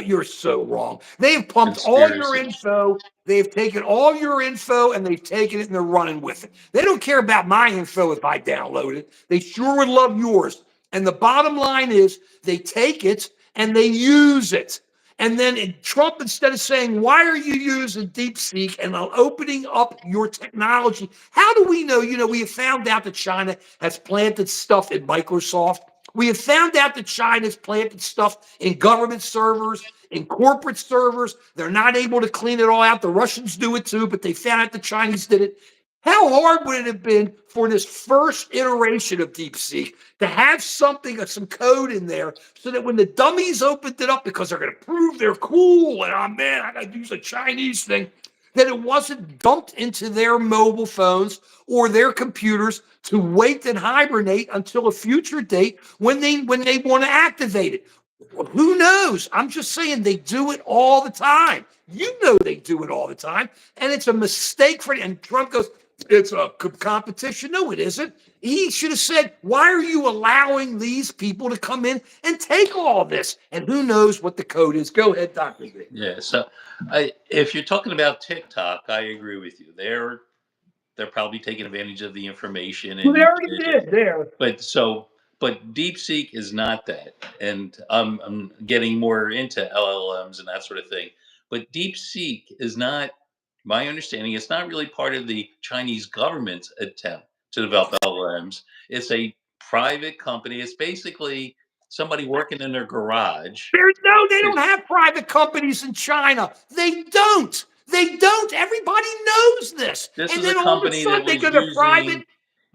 you're so wrong. They've pumped all your Conspiracy. info. They've taken all your info and they've taken it and they're running with it. They don't care about my info if I download it. They sure would love yours. And the bottom line is they take it and they use it. And then Trump, instead of saying, why are you using DeepSeek and opening up your technology? How do we know? We have found out that China has planted stuff in Microsoft. We have found out that China's planted stuff in government servers, in corporate servers. They're not able to clean it all out. The Russians do it too, but they found out the Chinese did it. How hard would it have been for this first iteration of DeepSeek to have something, some code in there, so that when the dummies opened it up, because they're going to prove they're cool, and oh man, I got to use a Chinese thing, that it wasn't dumped into their mobile phones or their computers to wait and hibernate until a future date when they want to activate it. Who knows? I'm just saying they do it all the time. They do it all the time, and it's a mistake for. And Trump goes, it's a competition. No, it isn't. He should have said, why are you allowing these people to come in and take all this? And who knows what the code is? Go ahead, Dr. V. Yeah. So, if you're talking about TikTok, I agree with you. They're probably taking advantage of the information, Well, and they you already did. did there. But DeepSeek is not that, and I'm getting more into LLMs and that sort of thing. But DeepSeek is not, my understanding, it's not really part of the Chinese government's attempt to develop LLMs. It's a private company. It's basically somebody working in their garage. They don't have private companies in China. They don't. They don't. Everybody knows this. This And is a then all of a company that sudden they was go to private. using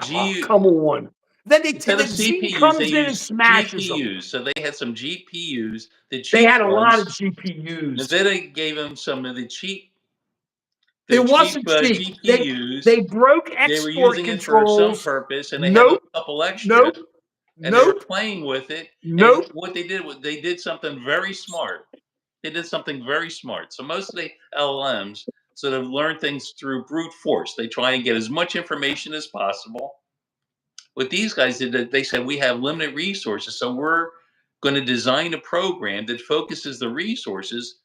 Oh, G come on. Then instead of then Z CPUs, they comes in and used smashes them. GPUs. So they had some GPUs, the They cheap had a lot of ones. GPUs. NVIDIA gave them some of the It cheap wasn't cheap. GPUs. They broke They were export using it for some controls. purpose, and they had a Nope. couple extra, Nope. and they were Nope. playing with it. And Nope. what they did was they did something very smart. They did something very smart. So most of the LLMs sort of learn things through brute force. They try and get as much information as possible. What these guys did, that they said we have limited resources, so we're going to design a program that focuses the resources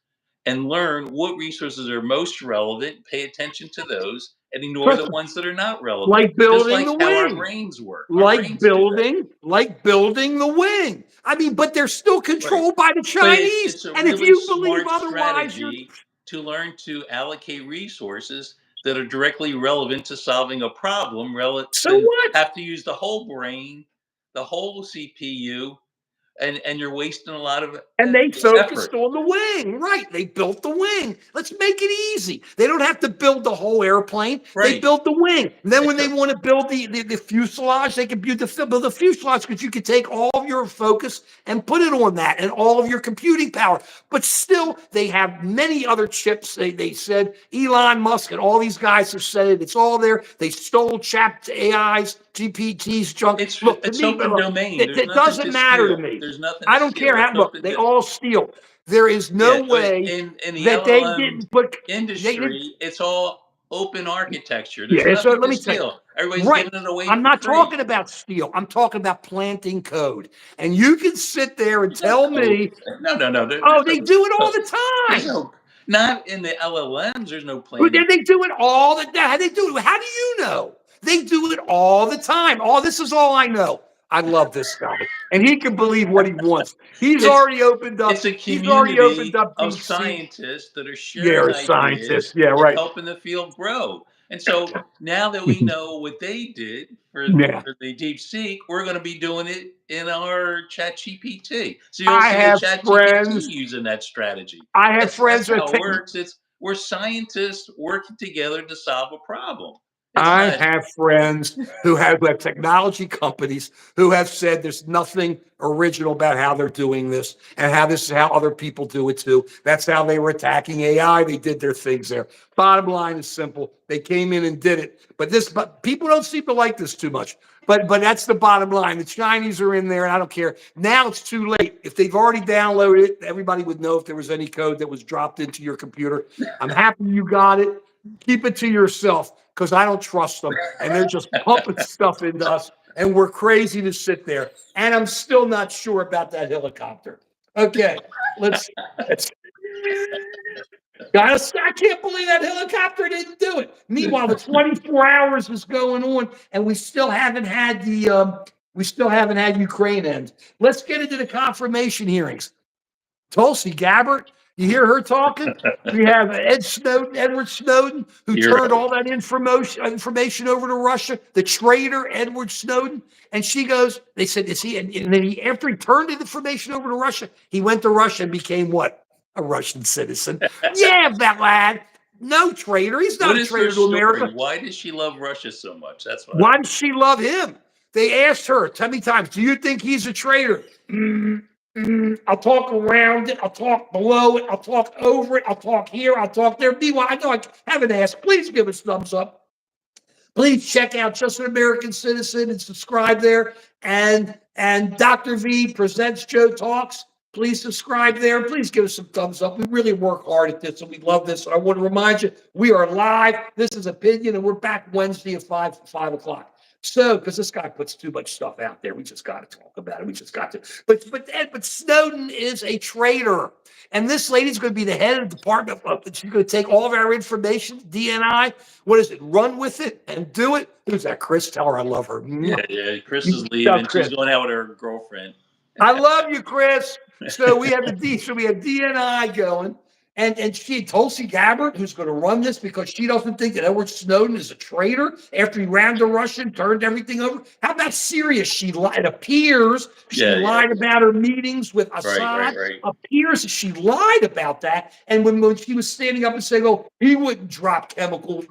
and learn what resources are most relevant, pay attention to those, and ignore the ones that are not relevant. Like Just building like the how our wing. brains work. Our brains do that. Like building the wing. I mean, but they're still Right. controlled by the But Chinese. it's a And if really you believe smart otherwise, you're strategy to learn to allocate resources that are directly relevant to solving a problem, relative so to what? have to use the whole brain, the whole CPU, and you're wasting a lot of And they focused effort. on the wing. Right. They built the wing. Let's make it easy. They don't have to build the whole airplane. They Right. built the wing. And then when It's they a, want to build the fuselage, they can build the fuselage because you can take all of your focus and put it on that and all of your computing power. But still, they have many other chips. They said Elon Musk and all these guys have said it. It's all there. They stole chat AIs, GPTs, junk. Look, to it's me, open look, domain. There's it nothing doesn't to matter to steal. me. There's nothing to I don't care steal. how. It's Look, open. they all steal. There is no Yeah, way in the that they LLM didn't put. They didn't. industry, it's all open architecture. There's Yeah. So nothing let to me tell you. steal. Everybody's Right. giving it away I'm for not free. talking about steal. I'm talking about planting code. And you can sit there and There's no tell code. me, No. oh, There's no they do it all code. the There's time. no not in the LLMs. There's no Well, planning. they do it all the time. They do it. How do you know? They do it all the time. All this is all I know. I love this guy, and he can believe what he wants. He's It's already opened it's up. a He's already opened community up of DeepSeek. scientists that are Yeah, sharing a scientist. ideas Yeah, and right. helping the field grow. And so now that we know what they did Yeah. for the deep seek, we're going to be doing it in our chat GPT. So you'll I see a have chat GPT friends. using that strategy. I have That's friends that how it take. works. It's We're scientists working together to solve a problem. I have friends who have technology companies who have said there's nothing original about how they're doing this and how this is how other people do it too. That's how they were attacking AI. They did their things there. Bottom line is simple. They came in and did it. But people don't seem to like this too much. But that's the bottom line. The Chinese are in there, and I don't care. Now it's too late. If they've already downloaded it, everybody would know if there was any code that was dropped into your computer. I'm happy you got it. Keep it to yourself, because I don't trust them. And they're just pumping stuff into us. And we're crazy to sit there. And I'm still not sure about that helicopter. Okay, let's guys, I can't believe that helicopter didn't do it. Meanwhile, the 24 hours is going on, and we still haven't had Ukraine end. Let's get into the confirmation hearings. Tulsi Gabbard, you hear her talking? We have Edward Snowden, who turned all that information over to Russia, the traitor Edward Snowden. And she goes, they said, is he? And then after he turned the information over to Russia, he went to Russia and became what? A Russian citizen. Yeah, that lad. No traitor. He's not a traitor to America. Why does she love Russia so much? That's what. Why does she love him? They asked her, tell me times, do you think he's a traitor? I'll talk around it. I'll talk below it. I'll talk over it. I'll talk here. I'll talk there. Meanwhile, I know I haven't asked. Please give us thumbs up. Please check out Just an American Citizen and subscribe there. And Dr.V presents Joe Talks. Please subscribe there. Please give us some thumbs up. We really work hard at this, and we love this. And I want to remind you, we are live. This is Opinion, and we're back Wednesday at 5 o'clock. So, because this guy puts too much stuff out there, we just got to talk about it. We just got to. But Snowden is a traitor, and this lady's going to be the head of the department. She's going to take all of our information, DNI. What is it? Run with it and do it. Who's that? Chris? Tell her I love her. Yeah. Chris is leaving. She's going out with her girlfriend. I love you, Chris. So we have DNI going. And Tulsi Gabbard, who's going to run this because she doesn't think that Edward Snowden is a traitor after he ran to Russia and turned everything over. How about Syria? She lied. It appears she lied about her meetings with Assad. Right. Appears she lied about that. And when she was standing up and saying, "Oh, he wouldn't drop chemical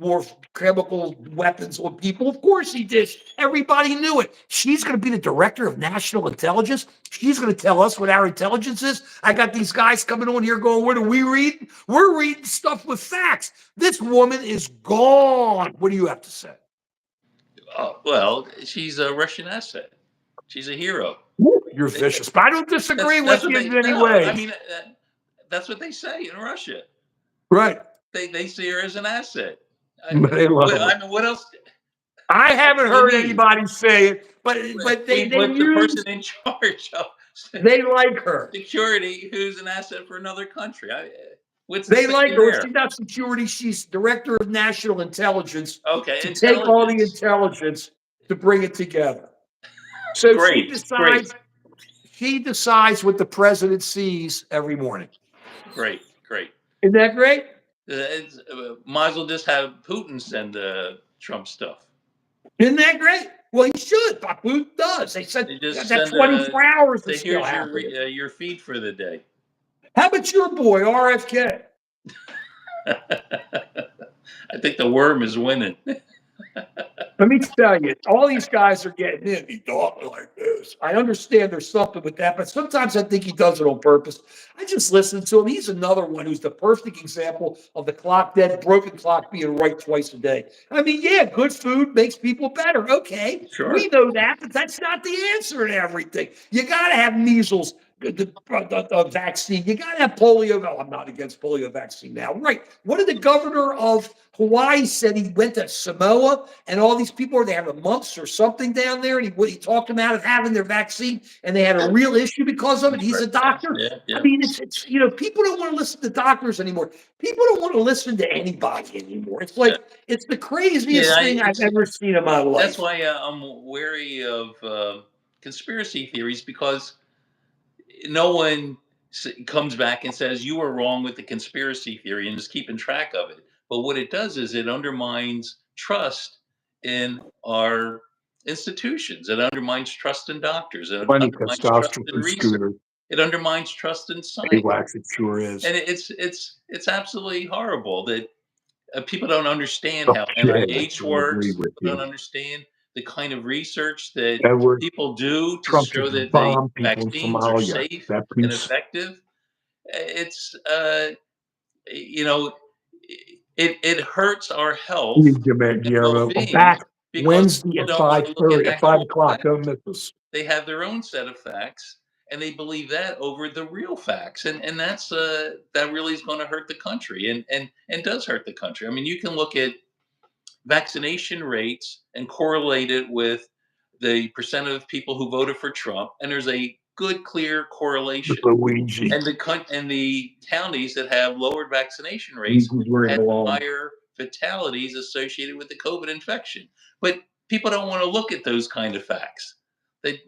weapons on people," of course he did. Everybody knew it. She's going to be the director of national intelligence. She's going to tell us what our intelligence is. I got these guys coming on here going, "What do we read?" We're reading stuff with facts. This woman is gone. What do you have to say? Well, she's a Russian asset. She's a hero. You're vicious, but I don't disagree with you in any way. I mean, that's what they say in Russia. Right. They see her as an asset. They love her. I mean, what else? I haven't heard anybody say it, but they put the person in charge of. They like her. Security, who's an asset for another country. They like her. She's not security. She's director of national intelligence. Okay. To take all the intelligence to bring it together. So she decides what the president sees every morning. Great. Isn't that great? Might as well just have Putin send Trump stuff. Isn't that great? Well, he should. Putin does. They said that 24 hours is still happening. Your feed for the day. How about your boy, RFK? I think the worm is winning. Let me tell you, all these guys are getting in. He's talking like this. I understand there's something with that, but sometimes I think he does it on purpose. I just listen to him. He's another one who's the perfect example of the broken clock being right twice a day. I mean, yeah, good food makes people better. Okay, sure. We know that, but that's not the answer to everything. You got to have measles. The vaccine. You got to have polio. No, I'm not against polio vaccine now. Right. What did the governor of Hawaii said? He went to Samoa and all these people, they have mumps or something down there. And he talked them out of having their vaccine and they had a real issue because of it. He's a doctor. Yeah. I mean, it's people don't want to listen to doctors anymore. People don't want to listen to anybody anymore. It's like, it's the craziest thing I've ever seen in my life. That's why I'm wary of conspiracy theories, because no one comes back and says you were wrong with the conspiracy theory and is keeping track of it. But what it does is it undermines trust in our institutions. It undermines trust in doctors. It undermines trust in research. It undermines trust in science, AWACS, it sure is. and it's absolutely horrible that people don't understand Oh, how yeah, NIH I agree works. with People don't you. understand the kind of research that Edward, people do to Trump show just that the bombed people in vaccines are Somalia. safe That and piece. effective. It's you know, it hurts our health and Guillermo. I'm well-being back because Wednesday people at don't want to look at 5:30, at 5 actual o'clock. facts. Don't miss us. They have their own set of facts, and they believe that over the real facts, and that's that really is going to hurt the country, and does hurt the country. I mean, you can look at vaccination rates and correlate it with the percent of people who voted for Trump, and there's a good, clear correlation. Luigi. And the counties that have lowered vaccination rates Luigi's where he had belongs. higher fatalities associated with the COVID infection. But people don't want to look at those kind of facts. They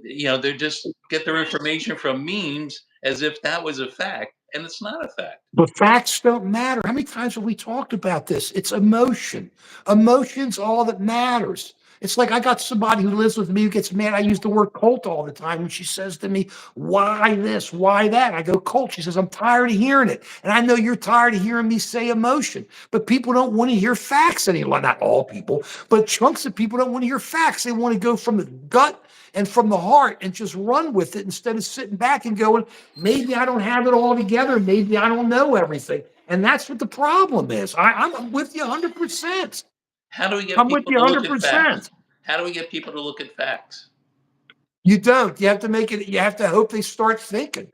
just get their information from memes as if that was a fact, and it's not a fact. But facts don't matter. How many times have we talked about this? It's emotion. Emotion's all that matters. It's like I got somebody who lives with me who gets mad. I use the word cult all the time when she says to me, why this, why that? I go, cult. She says, I'm tired of hearing it. And I know you're tired of hearing me say emotion. But people don't want to hear facts anymore. Not all people, but chunks of people don't want to hear facts. They want to go from the gut and from the heart and just run with it instead of sitting back and going, maybe I don't have it all together. Maybe I don't know everything. And that's what the problem is. I'm with you 100%. How do we get I'm with people you to look at facts? 100%. How do we get people to look at facts? You don't. You have to make it, you have to hope they start thinking.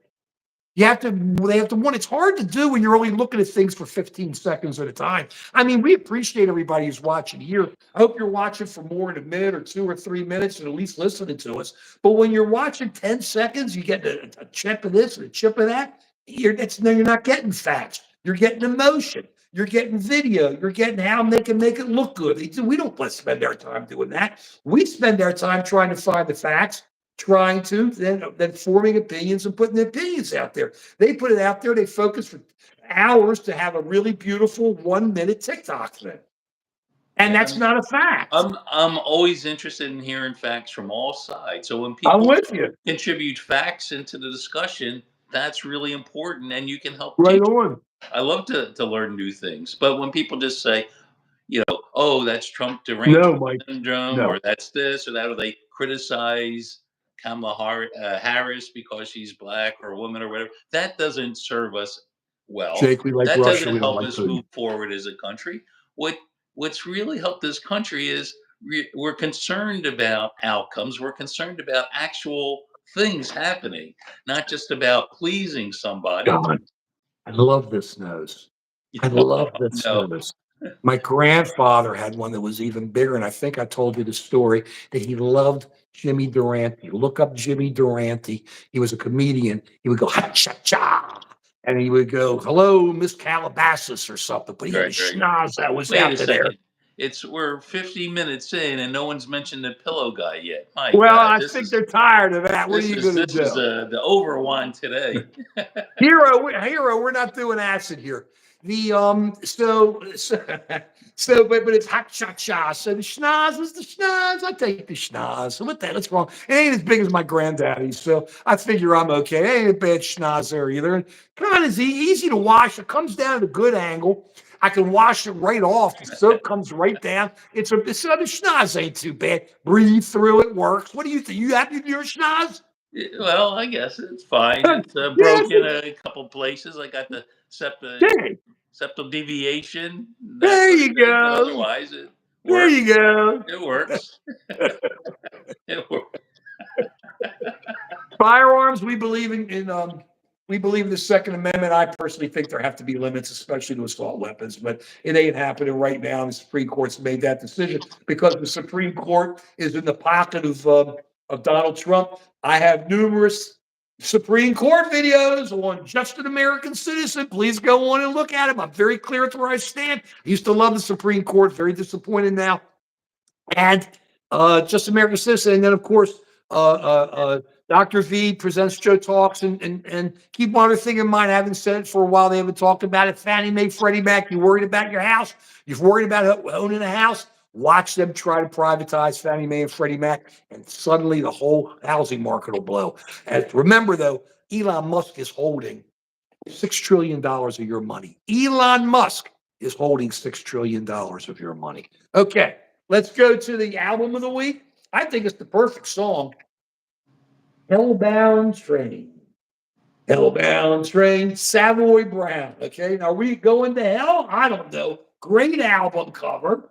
They have to want. It's hard to do when you're only looking at things for 15 seconds at a time. I mean, we appreciate everybody who's watching here. I hope you're watching for more than a minute or 2 or 3 minutes and at least listening to us. But when you're watching 10 seconds, you get a chip of this and a chip of that. You're not getting facts. You're getting emotion. You're getting video. You're getting how they can make it look good. We don't spend our time doing that. We spend our time trying to find the facts, trying to then forming opinions and putting the opinions out there. They put it out there. They focus for hours to have a really beautiful 1-minute TikTok thing, and that's not a fact. I'm always interested in hearing facts from all sides. So when I'm people with you. contribute facts into the discussion, that's really important, and you can help Right teach. on. I love to learn new things, but when people just say, oh, that's Trump No, derangement Mike. syndrome, No. or that's this or that, or they criticize Kamala Harris because she's black or a woman or whatever, that doesn't serve us well. Jake, we like That Russia. doesn't We don't help like us Putin. move forward as a country. What's really helped this country is we're concerned about outcomes. We're concerned about actual things happening, not just about pleasing somebody. God, I love this nose. I love this No. nose. My grandfather had one that was even bigger, and I think I told you the story that he loved Jimmy Durante. Look up Jimmy Durante. He was a comedian. He would go ha cha cha, and he would go, "Hello, Miss Calabasas" or something. But he had a Very, very good. schnoz that was Wait out a there. second. We're 50 minutes in and no one's mentioned the pillow guy yet. My Well, God, I think they're tired of that. What are you going to this is do? the over one today. Hero, we're not doing acid here. The but it's hot cha cha. So the schnoz was the schnoz. I take the schnoz. So what the hell? What's wrong? It ain't as big as my granddaddy's, so I figure I'm okay. It ain't a bad schnoz there either. And kind of easy to wash. It comes down at a good angle. I can wash it right off. The soap comes right down. So the schnoz ain't too bad. Breathe through it. Works. What do you think? You happy with your schnoz? Well, I guess it's fine. It's Yes, broken a couple places. I got the okay. septal deviation. That's There what it you is, but go. otherwise it There works. you go. It works. It works. Firearms, we believe in the Second Amendment. I personally think there have to be limits, especially to assault weapons, but it ain't happening right now. The Supreme Court's made that decision because the Supreme Court is in the pocket of Donald Trump. I have numerous Supreme Court videos on Just an American Citizen. Please go on and look at them. I'm very clear as to where I stand. I used to love the Supreme Court. Very disappointed now. And Just American Citizen. And then, of course, Dr.V presents Joe Talks, and keep one other thing in mind. I haven't said it for a while. They haven't talked about it. Fannie Mae, Freddie Mac. You worried about your house? You're worried about owning a house? Watch them try to privatize Fannie Mae and Freddie Mac, and suddenly the whole housing market will blow. And remember, though, Elon Musk is holding $6 trillion of your money. Elon Musk is holding $6 trillion of your money. Okay, let's go to the album of the week. I think it's the perfect song. Hellbound Train. Hellbound Train, Savoy Brown. Okay, now are we going to hell? I don't know. Great album cover.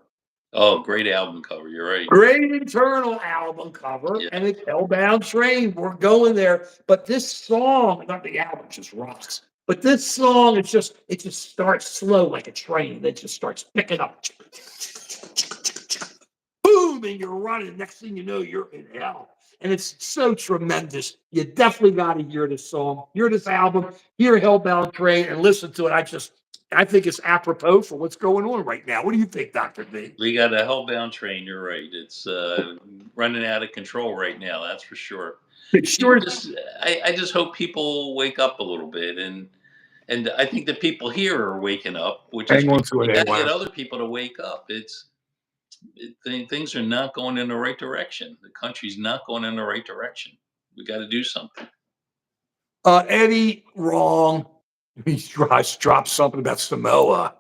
Oh, great album cover. You're right. Great internal album cover. Yeah. And it's Hellbound Train. We're going there. But this song, not the album, just rocks. But this song, it just starts slow like a train. It just starts picking up. Boom, and you're running. Next thing you know, you're in hell. And it's so tremendous. You definitely got to hear this song, hear this album, hear Hellbound Train, and listen to it. I think it's apropos for what's going on right now. What do you think, Dr. V? We got a hellbound train. You're right. It's running out of control right now. That's for sure. Sure. I just hope people wake up a little bit, and I think the people here are waking up, which is Hang on to it, we got to anyway. get other people to wake up. Things are not going in the right direction. The country's not going in the right direction. We got to do something. Eddie, wrong. He dropped something about Samoa.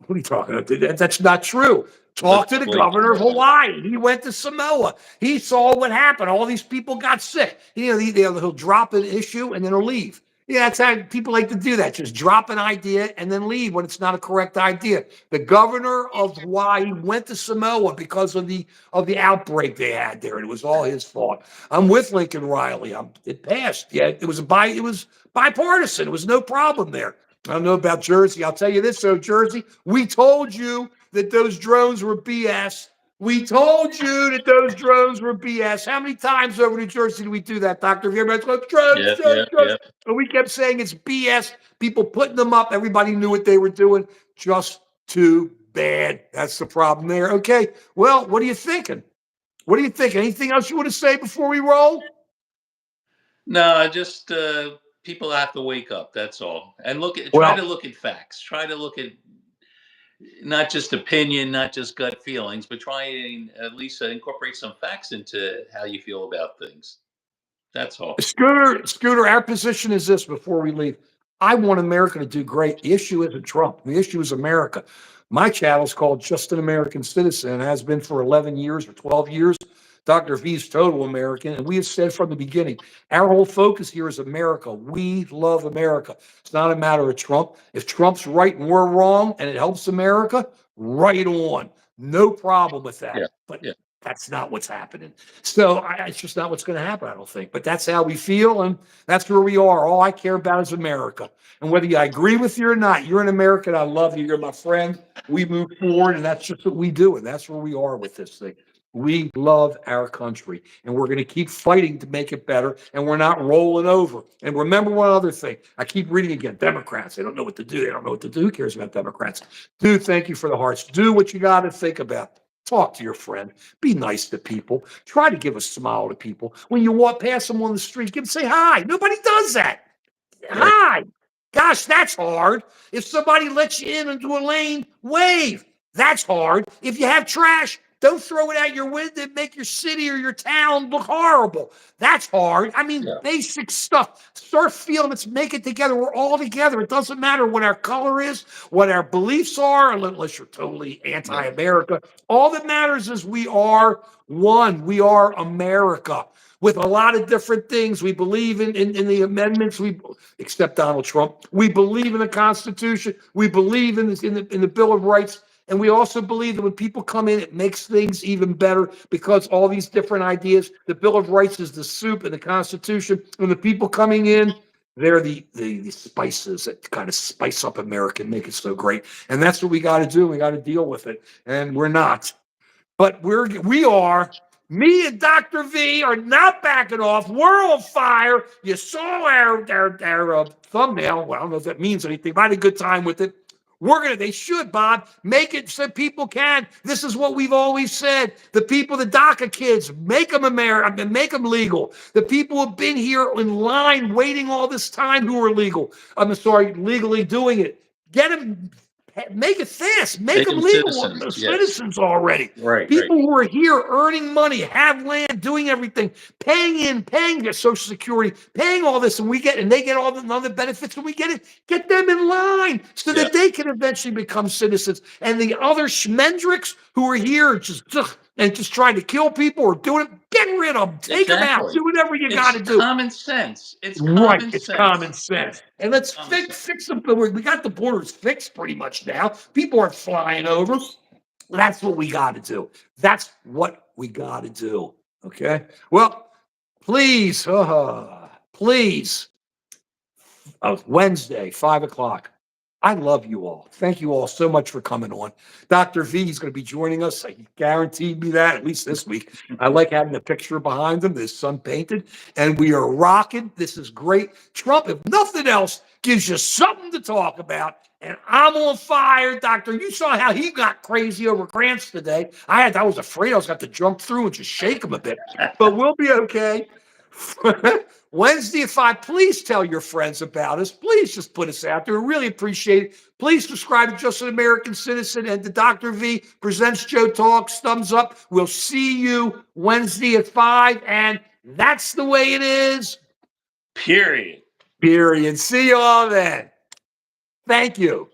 What are you talking about? That's not true. Talk to the governor of Hawaii. He went to Samoa. He saw what happened. All these people got sick. He'll drop an issue and then he'll leave. Yeah, that's how people like to do that. Just drop an idea and then leave when it's not a correct idea. The governor of Hawaii went to Samoa because of the outbreak they had there. It was all his fault. I'm with Lincoln Riley. It passed. Yeah, it was bipartisan. It was no problem there. I don't know about Jersey. I'll tell you this, though, Jersey. We told you that those drones were BS. We told you that those drones were BS. How many times over New Jersey did we do that, Dr. V? Everybody's going, drones. And we kept saying it's BS. People putting them up. Everybody knew what they were doing. Just too bad. That's the problem there. Okay. Well, what are you thinking? What do you think? Anything else you want to say before we roll? No, just people have to wake up. That's all. And try to look at facts. Try to look at not just opinion, not just gut feelings, but try and at least incorporate some facts into how you feel about things. That's all. Scooter, our position is this before we leave. I want America to do great. The issue isn't Trump. The issue is America. My channel is called Just an American Citizen and has been for 11 years or 12 years. Dr. V is total American. And we have said from the beginning, our whole focus here is America. We love America. It's not a matter of Trump. If Trump's right and we're wrong and it helps America, right on. No problem with that. Yeah. But that's not what's happening. So it's just not what's going to happen, I don't think. But that's how we feel, and that's where we are. All I care about is America. And whether I agree with you or not, you're an American. I love you. You're my friend. We move forward, and that's just what we do, and that's where we are with this thing. We love our country, and we're going to keep fighting to make it better, and we're not rolling over. And remember one other thing. I keep reading again. Democrats, they don't know what to do. They don't know what to do. Who cares about Democrats? Dude, thank you for the hearts. Do what you got to think about. Talk to your friend. Be nice to people. Try to give a smile to people. When you walk past them on the street, say hi. Nobody does that. Hi. Gosh, that's hard. If somebody lets you in into a lane, wave. That's hard. If you have trash, don't throw it out your window and make your city or your town look horrible. That's hard. I mean, basic stuff. Start feeling, let's make it together. We're all together. It doesn't matter what our color is, what our beliefs are, unless you're totally anti-America. All that matters is we are one. We are America. With a lot of different things. We believe in the amendments, except Donald Trump. We believe in the Constitution. We believe in the Bill of Rights. And we also believe that when people come in, it makes things even better because all these different ideas, the Bill of Rights is the soup and the Constitution. And the people coming in, they're the spices that kind of spice up America and make it so great. And that's what we got to do. We got to deal with it. And we're not. But we are. Me and Dr. V are not backing off. We're on fire. You saw our thumbnail. Well, I don't know if that means anything, but I had a good time with it. They should, Bob, make it so people can. This is what we've always said. The people, the DACA kids, make them American, make them legal. The people who have been here in line waiting all this time who are legally doing it. Get them Make it fast. Make Make them them legal citizens. Yes. citizens already. Right. People who are here earning money, have land, doing everything, paying their Social Security, paying all this, and they get all the other benefits, and we get them in line so that they can eventually become citizens. And the other schmendricks who are here just trying to kill people or doing it, get rid of them, take them out, do whatever you got to do. Common sense. It's Right, common it's sense. common sense. And let's fix them. We got the borders fixed pretty much now. People aren't flying over. That's what we got to do. That's what we got to do. Okay. Well, please, Wednesday, 5:00. I love you all. Thank you all so much for coming on. Dr. V is going to be joining us. He guaranteed me that, at least this week. I like having a picture behind him, this sun painted, and we are rocking. This is great. Trump, if nothing else, gives you something to talk about. And I'm on fire, Doctor. You saw how he got crazy over grants today. I was afraid I was going to have to jump through and just shake him a bit, but we'll be okay. Wednesday at 5, please tell your friends about us. Please just put us out there. We really appreciate it. Please subscribe to Just an American Citizen and to Dr. V Presents Joe Talks. Thumbs up. We'll see you Wednesday at 5, and that's the way it is. Period. See you all then. Thank you.